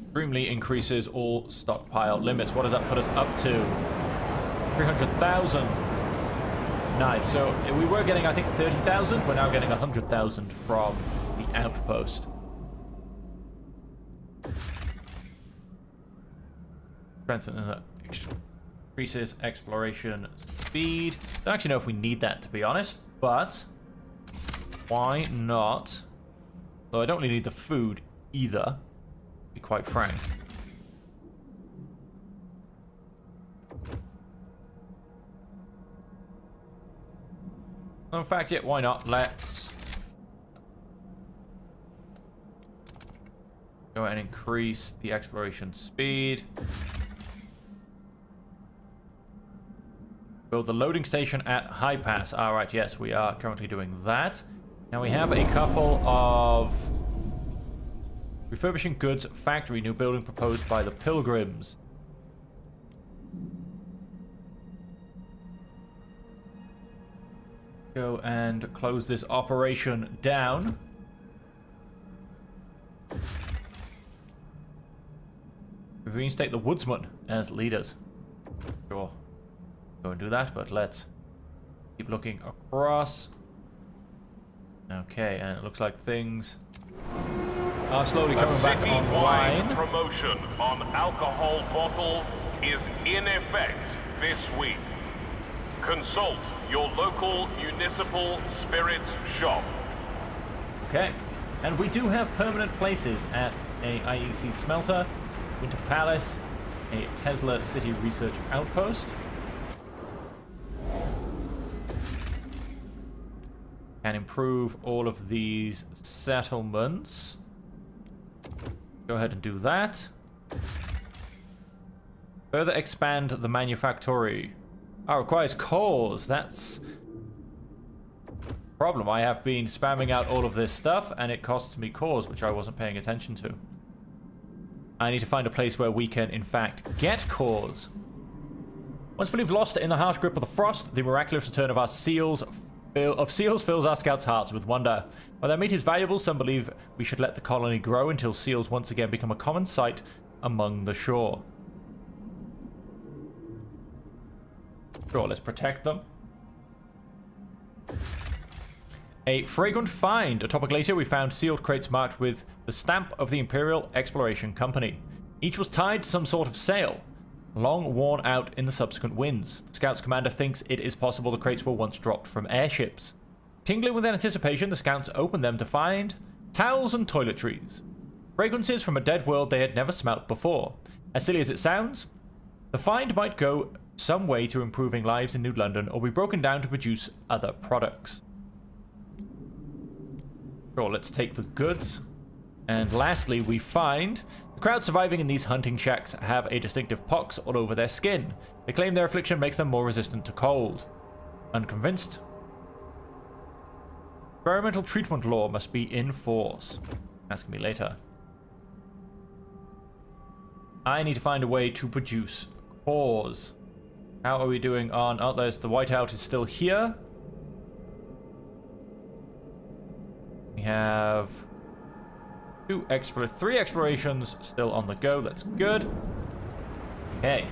Extremely increases all stockpile limits. What does that put us up to? 300,000. Nice. So we were getting, I think, 30,000. We're now getting 100,000 from the outpost. Strengthen increases exploration speed. Don't actually know if we need that, to be honest, but why not? Though I don't really need the food either, to be quite frank. In fact, yeah, why not? Let's go ahead and increase the exploration speed. Build the loading station at High Pass. Alright, yes, we are currently doing that. Now we have a couple of refurbishing goods factory, new building proposed by the Pilgrims. Go and close this operation down. Reinstate the woodsmen as leaders. Sure. Go and do that, but let's keep looking across. Okay, and it looks like things are slowly coming back online. Promotion on alcohol bottles is in effect this week. Consult your local municipal spirit shop. Okay, And we do have permanent places at a IEC smelter, Winter Palace, a Tesla City Research Outpost. Can improve all of these settlements. Go ahead and do that. Further expand the manufactory. Oh, requires cores. That's problem. I have been spamming out all of this stuff and it costs me cores, which I wasn't paying attention to. I need to find a place where we can in fact get cores. Once believed lost in the harsh grip of the frost, the miraculous return of our seals fills our scouts' hearts with wonder. While their meat is valuable, some believe we should let the colony grow until seals once again become a common sight among the shore. Sure, let's protect them. A fragrant find. Atop a glacier, we found sealed crates marked with the stamp of the Imperial Exploration Company. Each was tied to some sort of sail, long worn out in the subsequent winds. The Scouts commander thinks it is possible the crates were once dropped from airships. Tingling with anticipation, the Scouts opened them to find towels and toiletries. Fragrances from a dead world they had never smelt before. As silly as it sounds, the find might go some way to improving lives in New London or be broken down to produce other products. Sure, let's take the goods. And lastly, we find the crowd surviving in these hunting shacks have a distinctive pox all over their skin. They claim their affliction makes them more resistant to cold. Unconvinced? Experimental treatment law must be in force. Ask me later. I need to find a way to produce cores. How are we doing on... Oh, there's the whiteout is still here. We have 3 explorations still on the go. That's good. Okay.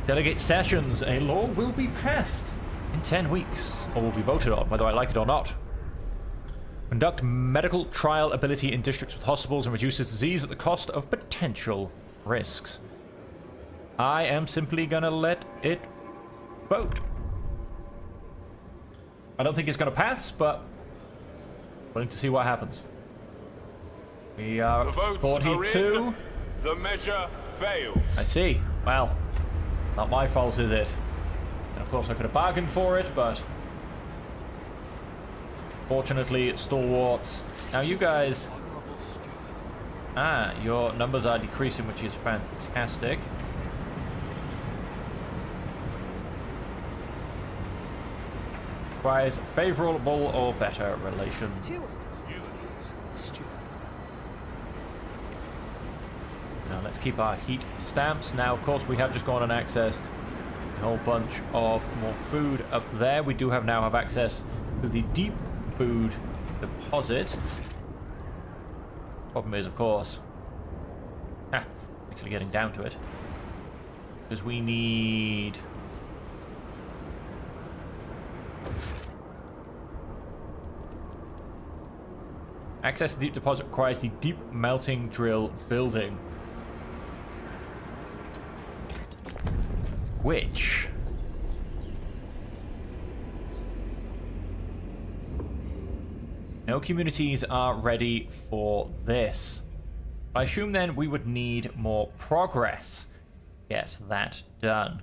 Delegate sessions. A law will be passed in 10 weeks, or will be voted on, whether I like it or not. Conduct medical trial ability in districts with hospitals and reduces disease at the cost of potential risks. I am simply gonna let it vote. I don't think it's going to pass, but willing to see what happens. We are the votes 42. Are in. The measure fails. I see. Well, not my fault, is it? And of course, I could have bargained for it, but fortunately, stalwarts. Now, you guys. Your numbers are decreasing, which is fantastic. Requires favorable or better relations. Now let's keep our heat stamps. Now, of course, we have just gone and accessed a whole bunch of more food up there. We do now have access to the deep food deposit. Problem is, of course, actually getting down to it, because we need access to deep deposit requires the deep melting drill building, which no communities are ready for this. I assume then we would need more progress to get that done.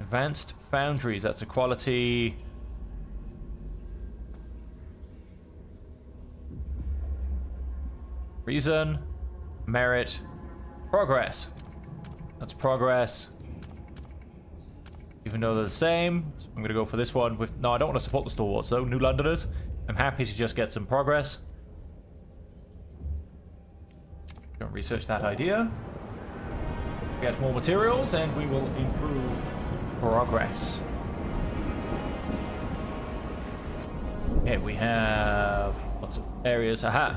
Advanced foundries, that's a quality. Reason, merit, progress. That's progress. Even though they're the same, so I'm going to go for this one with... No, I don't want to support the stalwarts though, New Londoners. I'm happy to just get some progress. Go and research that idea. Get more materials and we will improve progress. Okay, we have lots of areas. Aha!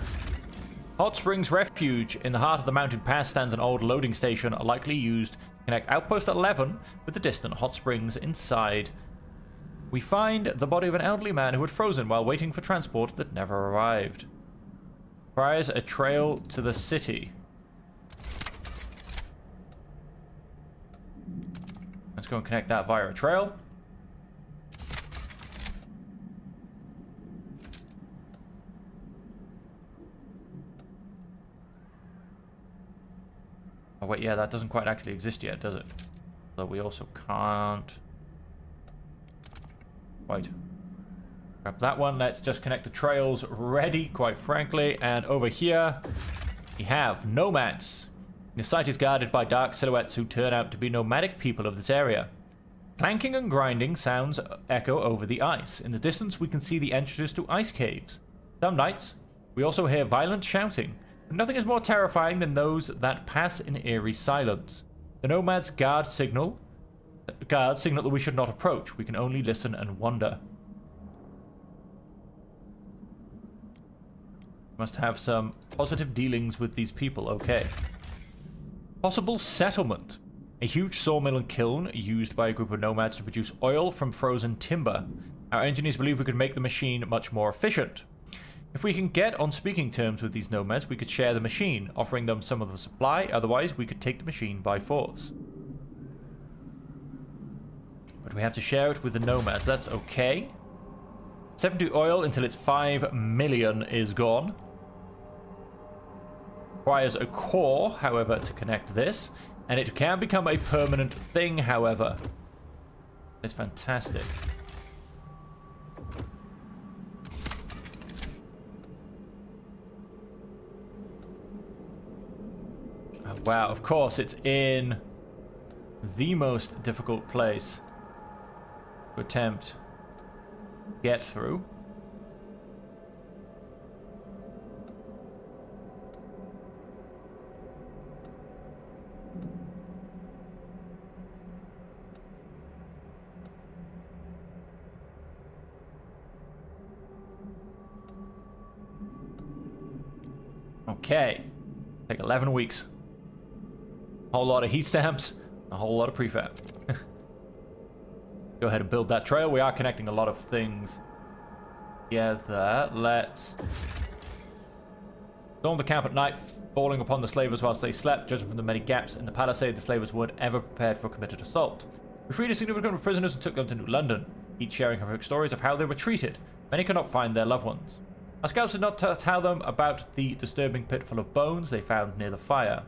Hot Springs Refuge. In the heart of the mountain pass stands an old loading station, likely used to connect Outpost 11 with the distant hot springs inside. We find the body of an elderly man who had frozen while waiting for transport that never arrived. Requires a trail to the city. go and connect that via a trail. Oh wait, yeah, that doesn't quite actually exist yet, does it? So we also can't... Wait. Grab that one. Let's just connect the trails ready, quite frankly. And over here, we have nomads. The site is guarded by dark silhouettes who turn out to be nomadic people of this area. Clanking and grinding sounds echo over the ice. In the distance, we can see the entrances to ice caves. Some nights, we also hear violent shouting. But nothing is more terrifying than those that pass in eerie silence. The nomads' guards signal that we should not approach. We can only listen and wonder. Must have some positive dealings with these people. Okay. Possible settlement. A huge sawmill and kiln used by a group of nomads to produce oil from frozen timber. Our engineers believe we could make the machine much more efficient. If we can get on speaking terms with these nomads, we could share the machine, offering them some of the supply. Otherwise, we could take the machine by force. But we have to share it with the nomads. That's okay. 70 oil until its 5 million is gone. Requires a core, however, to connect this. And it can become a permanent thing, however. It's fantastic. Oh, wow, of course, it's in the most difficult place to attempt to get through. Okay. Take 11 weeks. A whole lot of heat stamps, a whole lot of prefab. Go ahead and build that trail. We are connecting a lot of things together. Let's storm the camp at night, falling upon the slavers whilst they slept. Judging from the many gaps in the palisade, the slavers weren't ever prepared for a committed assault. We freed a significant number of prisoners and took them to New London, each sharing horrific stories of how they were treated. Many could not find their loved ones. Our scouts did not tell them about the disturbing pit full of bones they found near the fire.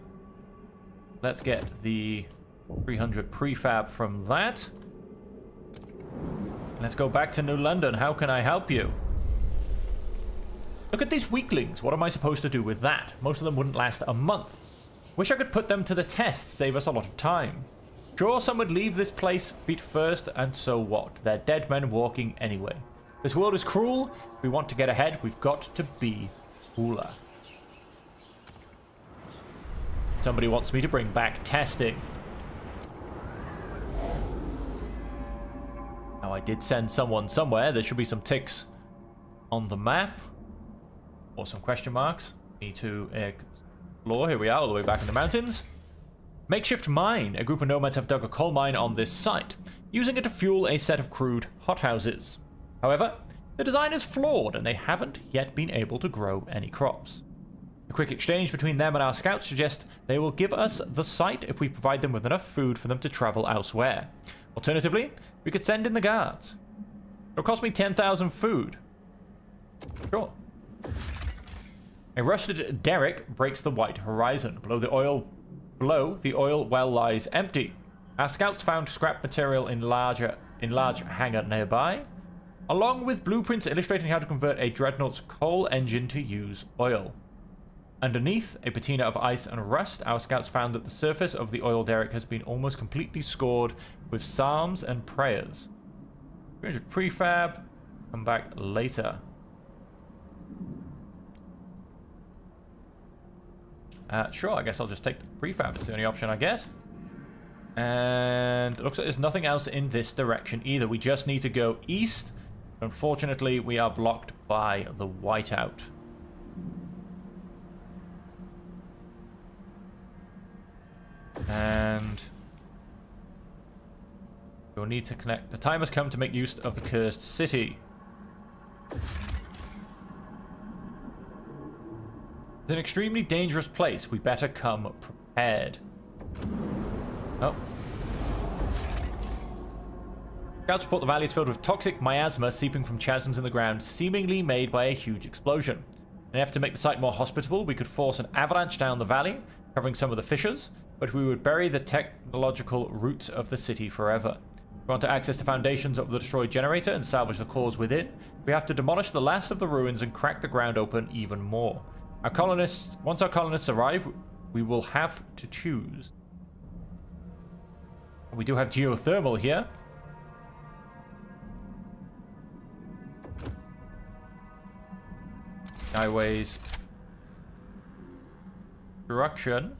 Let's get the 300 prefab from that. Let's go back to New London. How can I help you? Look at these weaklings. What am I supposed to do with that? Most of them wouldn't last a month. Wish I could put them to the test, save us a lot of time. Sure, some would leave this place feet first, and so what? They're dead men walking anyway. This world is cruel. If we want to get ahead, we've got to be cooler. Somebody wants me to bring back testing. Now, I did send someone somewhere. There should be some ticks on the map. Or some question marks. Need to explore. Here we are, all the way back in the mountains. Makeshift mine. A group of nomads have dug a coal mine on this site, using it to fuel a set of crude hothouses. However, the design is flawed, and they haven't yet been able to grow any crops. A quick exchange between them and our scouts suggests they will give us the site if we provide them with enough food for them to travel elsewhere. Alternatively, we could send in the guards. It'll cost me 10,000 food. Sure. A rusted derrick breaks the white horizon. Below, the oil well lies empty. Our scouts found scrap material in large hangar nearby, along with blueprints illustrating how to convert a dreadnought's coal engine to use oil. Underneath a patina of ice and rust, our scouts found that the surface of the oil derrick has been almost completely scored with psalms and prayers. 300 prefab. Come back later. Sure, I guess I'll just take the prefab. It's the only option I get. And it looks like there's nothing else in this direction either. We just need to go east. Unfortunately, we are blocked by the whiteout. And we'll need to connect. The time has come to make use of the cursed city. It's an extremely dangerous place. We better come prepared. Oh. Scouts report the valley is filled with toxic miasma seeping from chasms in the ground, seemingly made by a huge explosion. In an effort to make the site more hospitable, we could force an avalanche down the valley, covering some of the fissures, but we would bury the technological roots of the city forever. If we want to access the foundations of the destroyed generator and salvage the cores within, we have to demolish the last of the ruins and crack the ground open even more. Once our colonists arrive, we will have to choose. We do have geothermal here. Skyways. Construction.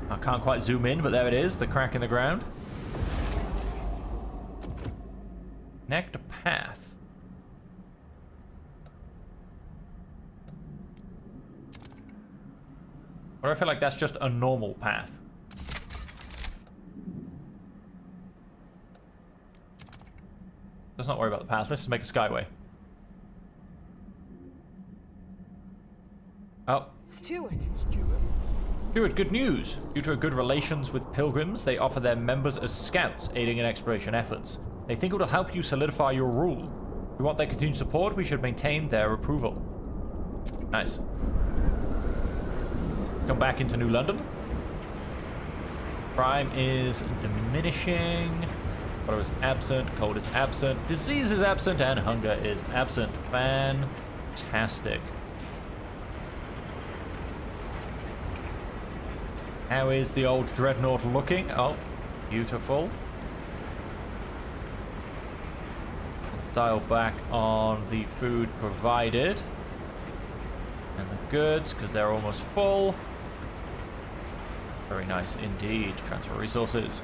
I can't quite zoom in, but there it is, the crack in the ground. Connect a path. Or I feel like that's just a normal path. Let's not worry about the path. Let's just make a skyway. Oh. Stuart. Stuart, good news. Due to good relations with pilgrims, they offer their members as scouts, aiding in exploration efforts. They think it will help you solidify your rule. If we want their continued support, we should maintain their approval. Nice. Come back into New London. Crime is diminishing. Water is absent, cold is absent, disease is absent, and hunger is absent. Fantastic. How is the old dreadnought looking? Oh, beautiful. Let's dial back on the food provided. And the goods, because they're almost full. Very nice indeed. Transfer resources.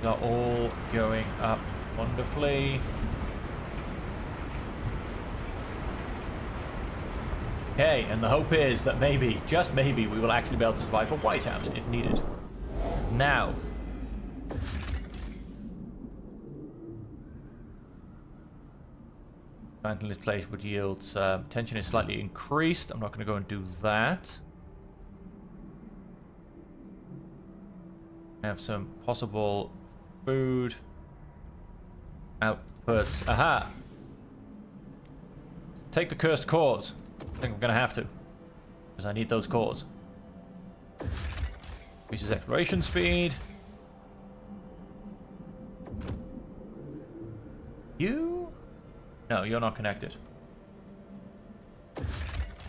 They're all going up wonderfully. Okay, and the hope is that maybe, just maybe, we will actually be able to survive a whiteout if needed. Now. Planting this place would yield tension is slightly increased. I'm not going to go and do that. Have some possible food outputs. Aha! Take the cursed cores. I think I'm gonna have to, because I need those cores. Increases exploration speed. You? No, you're not connected.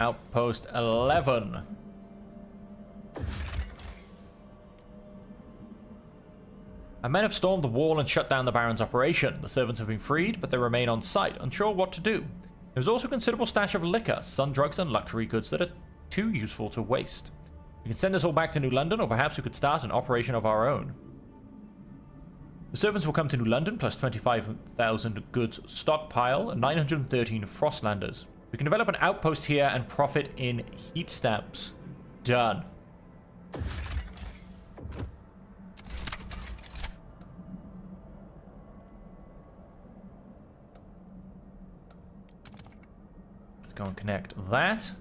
Outpost 11. Our men have stormed the wall and shut down the Baron's operation. The servants have been freed, but they remain on site, unsure what to do. There's also a considerable stash of liquor, sun drugs, and luxury goods that are too useful to waste. We can send this all back to New London, or perhaps we could start an operation of our own. The servants will come to New London, plus 25,000 goods stockpile, and 913 Frostlanders. We can develop an outpost here and profit in heat stamps. Done. Go and connect that.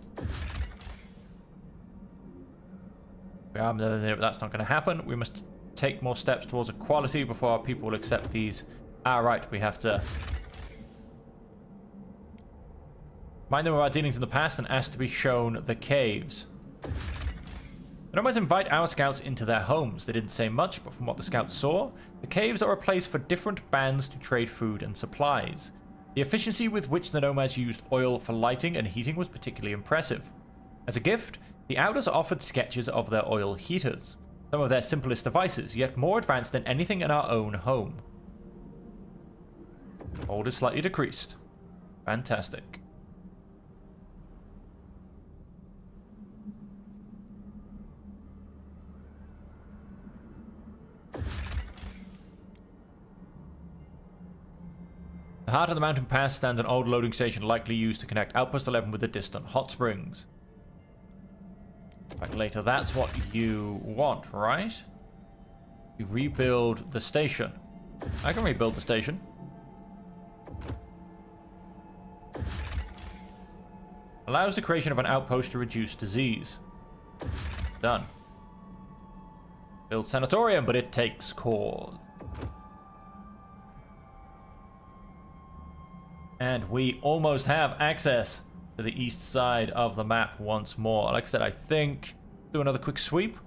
That's not going to happen. We must take more steps towards equality before our people will accept these. Right, we have to remind them of our dealings in the past and ask to be shown the caves. The nomads invite our scouts into their homes. They didn't say much, but from what the scouts saw, the caves are a place for different bands to trade food and supplies. The efficiency with which the nomads used oil for lighting and heating was particularly impressive. As a gift, the Outers offered sketches of their oil heaters, some of their simplest devices, yet more advanced than anything in our own home. Hold is slightly decreased. Fantastic. The heart of the mountain pass stands an old loading station likely used to connect Outpost 11 with the distant hot springs. Back later, that's what you want, right? You rebuild the station. I can rebuild the station. Allows the creation of an outpost to reduce disease. Done. Build sanatorium, but it takes cores. And we almost have access to the east side of the map once more. Like I said, I think do another quick sweep.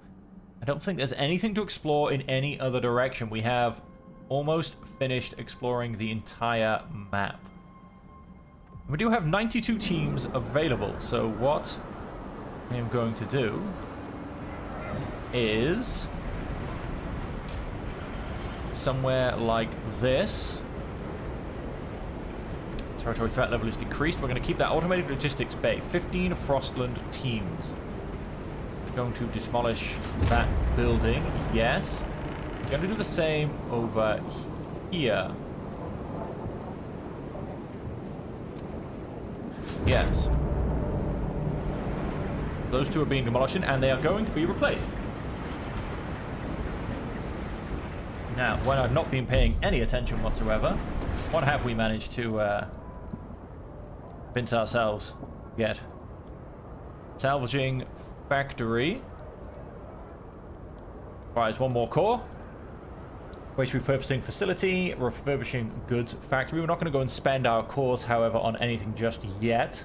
I don't think there's anything to explore in any other direction. We have almost finished exploring the entire map. We do have 92 teams available, so what I am going to do is somewhere like this. Territory threat level is decreased. We're going to keep that automated logistics bay. 15 Frostland teams. Going to demolish that building. Yes. Going to do the same over here. Yes. Those two are being demolished and they are going to be replaced. Now, when I've not been paying any attention whatsoever, what have we managed to convince ourselves yet? Salvaging factory. Requires one more core. Waste repurposing facility. Refurbishing goods factory. We're not going to go and spend our cores, however, on anything just yet.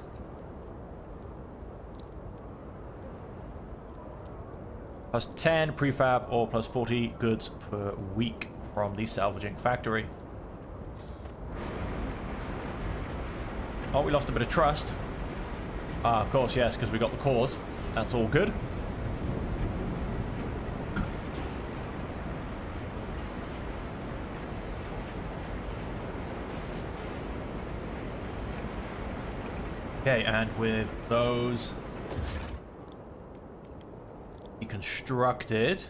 Plus 10 prefab or plus 40 goods per week from the salvaging factory. Oh, we lost a bit of trust. Ah, of course, yes, because we got the cores. That's all good. Okay, and with those constructed,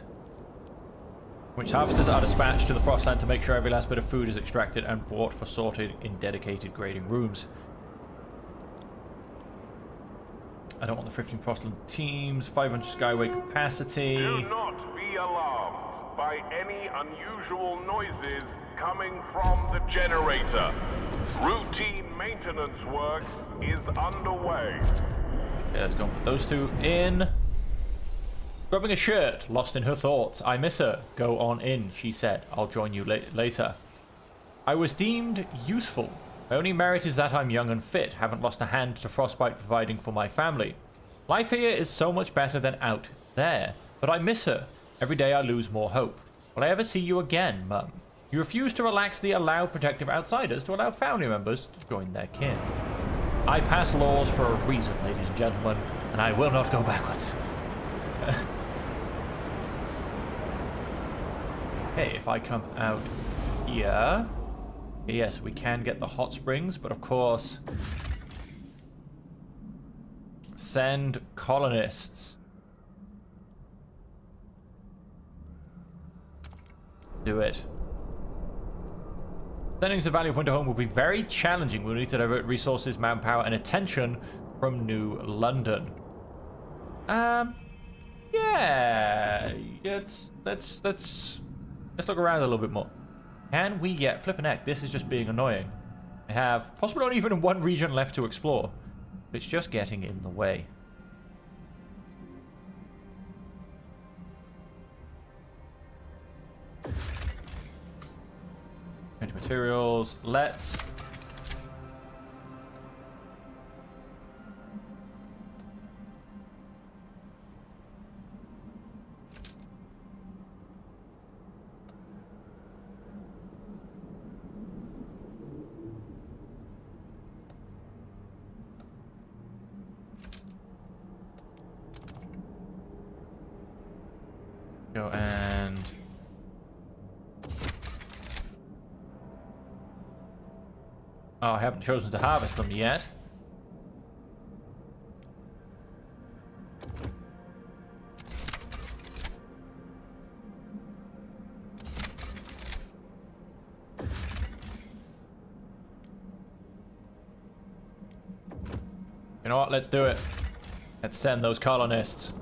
which harvesters are dispatched to the Frostland to make sure every last bit of food is extracted and bought for sorted in dedicated grading rooms. I don't want the 15 Frostland teams. 500 Skyway capacity. Do not be alarmed by any unusual noises coming from the generator. Routine maintenance work is underway. Okay, let's go and put those two in. Grabbing a shirt, lost in her thoughts. I miss her. Go on in, she said. I'll join you later. I was deemed useful. My only merit is that I'm young and fit. Haven't lost a hand to frostbite providing for my family. Life here is so much better than out there. But I miss her. Every day I lose more hope. Will I ever see you again, Mum? You refuse to relax the allow protective outsiders to allow family members to join their kin. I pass laws for a reason, ladies and gentlemen, and I will not go backwards. Okay, if I come out here... Yes, we can get the hot springs, but of course... Send colonists. Do it. Sending to Valley of Winterhome will be very challenging. We'll need to divert resources, manpower, and attention from New London. Yeah. Let's look around a little bit more. Can we get flipping heck? This is just being annoying. I have possibly not even one region left to explore. It's just getting in the way. Into materials. Let's go and I haven't chosen to harvest them yet. You know what? Let's do it. Let's send those colonists.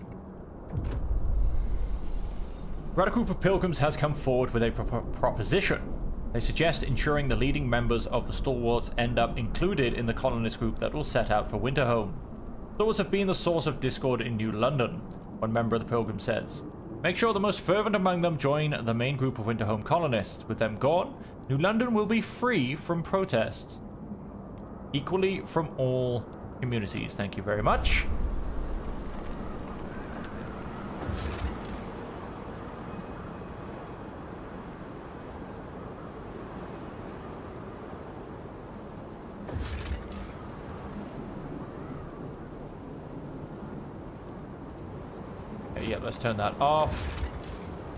A group of pilgrims has come forward with a proposition. They suggest ensuring the leading members of the Stalwarts end up included in the colonist group that will set out for Winterhome. Stalwarts have been the source of discord in New London. One member of the pilgrim says. Make sure the most fervent among them join the main group of Winterhome colonists. With them gone, New London will be free from protests. Equally from all communities. Thank you very much. Okay, yeah, let's turn that off.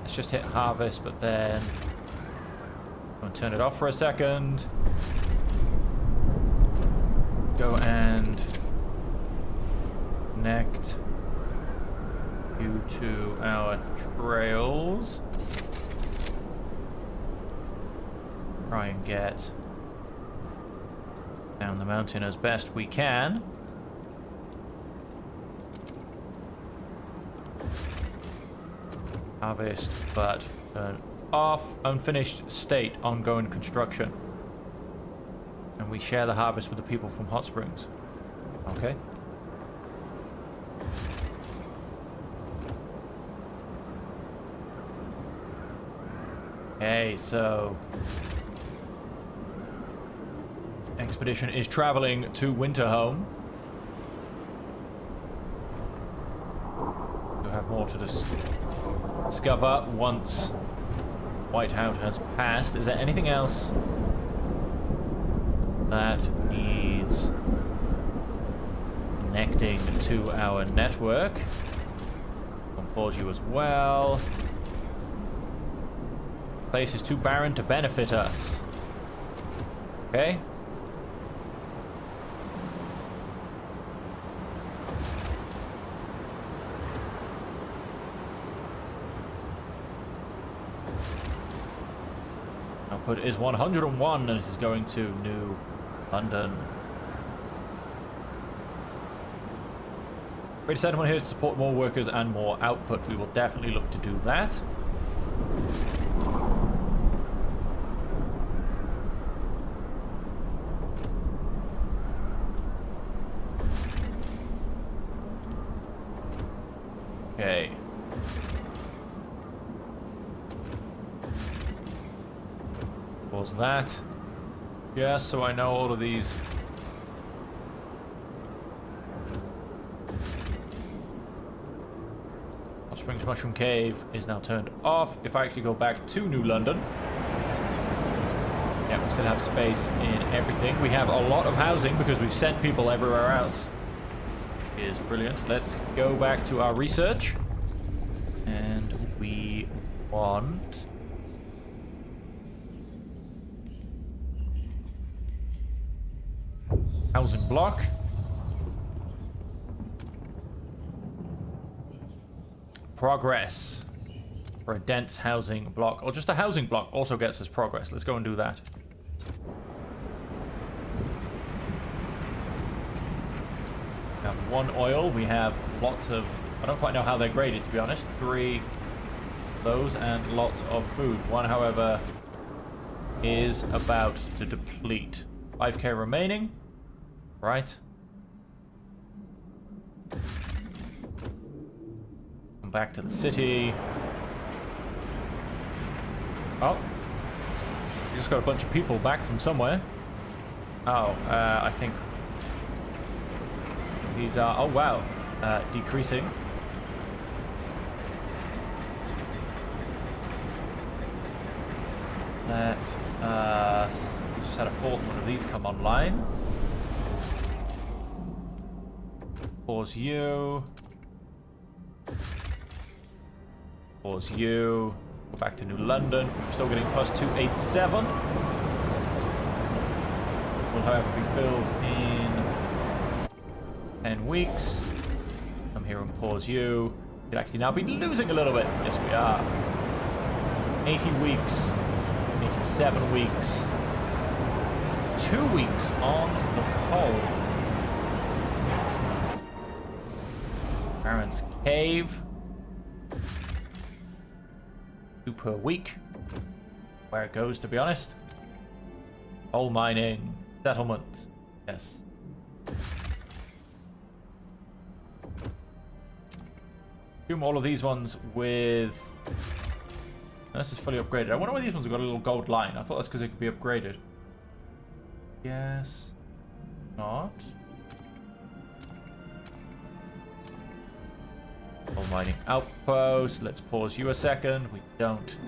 Let's just hit harvest, but then I'm gonna turn it off for a second. Go and connect you to our trails. Try and get down the mountain as best we can. Harvest, but turn off. Unfinished state, ongoing construction. And we share the harvest with the people from Hot Springs. Okay. Okay, so expedition is traveling to Winterhome. We'll have more to discover once Whiteout has passed. Is there anything else that needs connecting to our network? I'll pause you as well. Place is too barren to benefit us. Okay. Output is 101 and it is going to New London. Great settlement here to support more workers and more output. We will definitely look to do that. Okay. What was that? Yeah, so I know all of these. Hot Springs Mushroom Cave is now turned off. If I actually go back to New London, yeah, we still have space in everything. We have a lot of housing because we've sent people everywhere else. It is brilliant. Let's go back to our research. And we want housing block. Progress for a dense housing block, or just a housing block also gets us progress. Let's go and do that. We have 1 oil. We have lots of, I don't quite know how they're graded, to be honest. 3 of those and lots of food. 1, however, is about to deplete. 5k remaining. Right. Come back to the city. Oh. We just got a bunch of people back from somewhere. Oh, I think these are, oh wow, decreasing. Let us, we just had a 4th one of these come online. Pause you. Pause you. Go back to New London. We're still getting plus 287. Will however be filled in 10 weeks. Come here and pause you. Could actually now be losing a little bit. Yes, we are. 80 weeks. 87 weeks. 2 weeks on the coal. Baron's Cave. 2 per week. Where it goes, to be honest. Coal mining. Settlement. Yes. Assume all of these ones with... This is fully upgraded. I wonder why these ones have got a little gold line. I thought that's because they could be upgraded. Yes. Not. Coal mining outpost. Let's pause you a second. We don't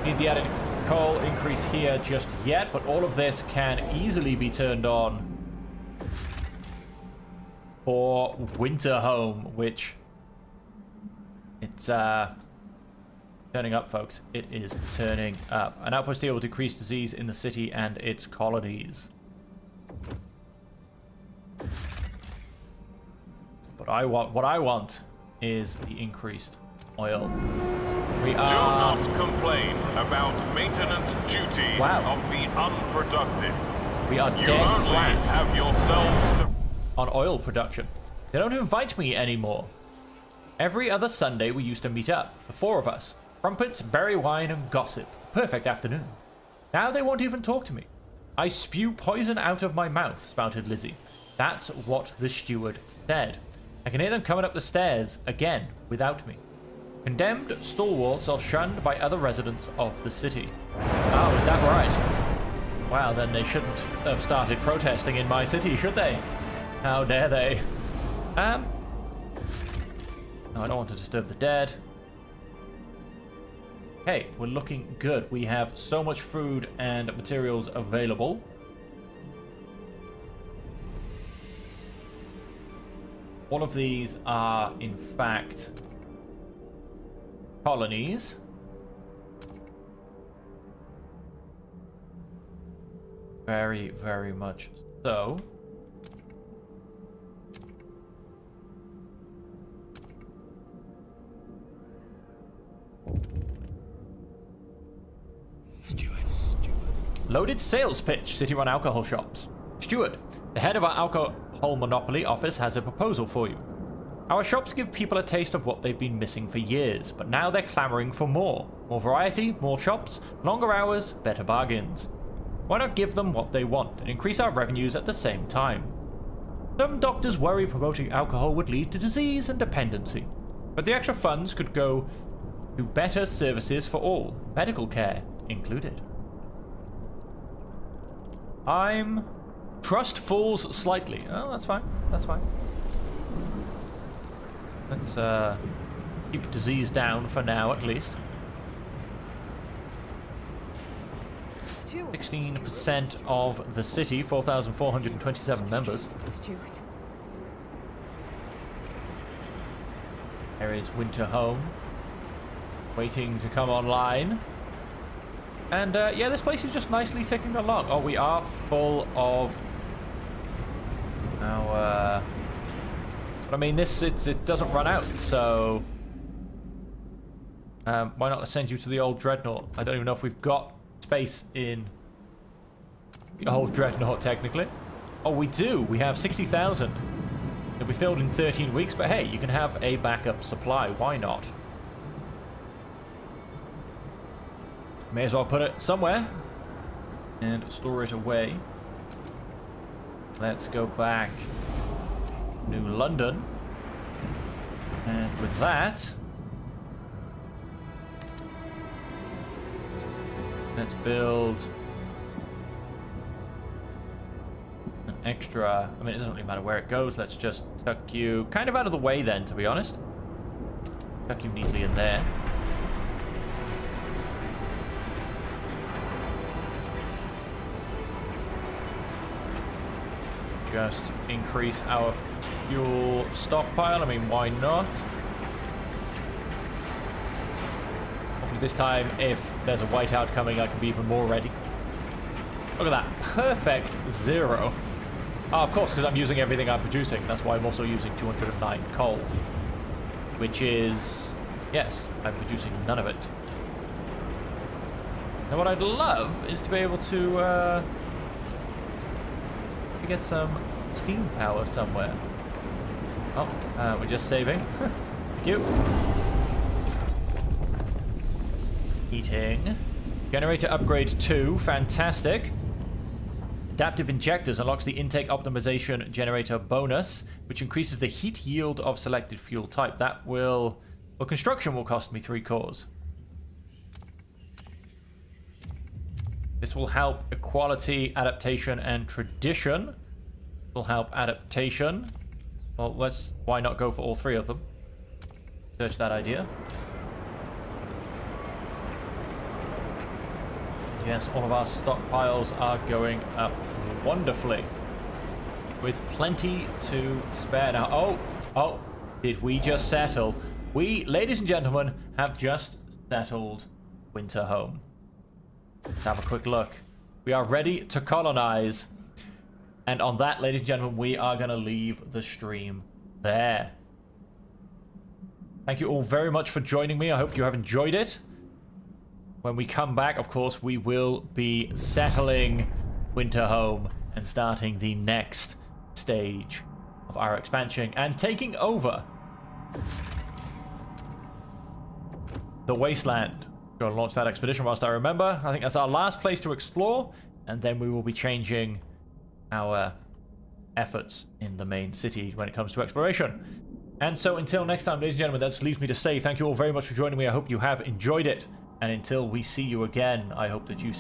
need the added coal increase here just yet, but all of this can easily be turned on for Winter Home, which it's turning up, folks. It is turning up. An outpost here will decrease disease in the city and its colonies. But what I want is the increased oil. We are... Do not complain about maintenance duty of the unproductive. We are You dead only flat have yourselves to... on oil production. They don't invite me anymore. Every other Sunday we used to meet up, the four of us. Crumpets, berry wine, and gossip. Perfect afternoon. Now they won't even talk to me. I spew poison out of my mouth, spouted Lizzie. That's what the steward said. I can hear them coming up the stairs, again, without me. Condemned stalwarts are shunned by other residents of the city. Oh, is that right? Wow, then they shouldn't have started protesting in my city, should they? How dare they? No, I don't want to disturb the dead. Hey, we're looking good. We have so much food and materials available. All of these are, in fact, colonies. Very, very much so. Loaded sales pitch, city-run alcohol shops. Steward, the head of our alcohol monopoly office has a proposal for you. Our shops give people a taste of what they've been missing for years, but now they're clamoring for more. More variety, more shops, longer hours, better bargains. Why not give them what they want and increase our revenues at the same time? Some doctors worry promoting alcohol would lead to disease and dependency, but the extra funds could go to better services for all, medical care included. I'm... Trust falls slightly. Oh, that's fine. That's fine. Let's keep disease down for now, at least. 16% of the city, 4,427 members. Steward. There is Winter Home, waiting to come online. And yeah, this place is just nicely ticking along. Oh, we are full of now. But I mean, it doesn't run out, so why not send you to the old dreadnought? I don't even know if we've got space in the old dreadnought technically. Oh, we do. We have 60,000. It'll be filled in 13 weeks, but hey, you can have a backup supply. Why not? May as well put it somewhere and store it away. Let's go back to London. And with that, let's build an extra. I mean, it doesn't really matter where it goes. Let's just tuck you kind of out of the way then, to be honest. Tuck you neatly in there. Just increase our fuel stockpile. I mean, why not? Hopefully this time, if there's a whiteout coming, I can be even more ready. Look at that. Perfect 0. Oh, of course, because I'm using everything I'm producing. That's why I'm also using 209 coal. Which is... Yes, I'm producing none of it. Now what I'd love is to be able to get some steam power somewhere. Oh, we're just saving. Thank you. Heating. Generator upgrade 2. Fantastic. Adaptive Injectors unlocks the intake optimization generator bonus, which increases the heat yield of selected fuel type. That will... Well, construction will cost me 3 cores. This will help equality, adaptation, and tradition. Will help adaptation. Well, why not go for all 3 of them? Search that idea. Yes, all of our stockpiles are going up wonderfully. With plenty to spare now. Oh, did we just settle? We, ladies and gentlemen, have just settled Winterhome. Let's have a quick look. We are ready to colonize. And on that, ladies and gentlemen, we are going to leave the stream there. Thank you all very much for joining me. I hope you have enjoyed it. When we come back, of course, we will be settling Winterhome and starting the next stage of our expansion and taking over the Wasteland. Go and launch that expedition whilst I remember. I think that's our last place to explore, and then we will be changing our efforts in the main city when it comes to exploration. And so until next time, ladies and gentlemen, that just leaves me to say thank you all very much for joining me. I hope you have enjoyed it. And until we see you again, I hope that you stay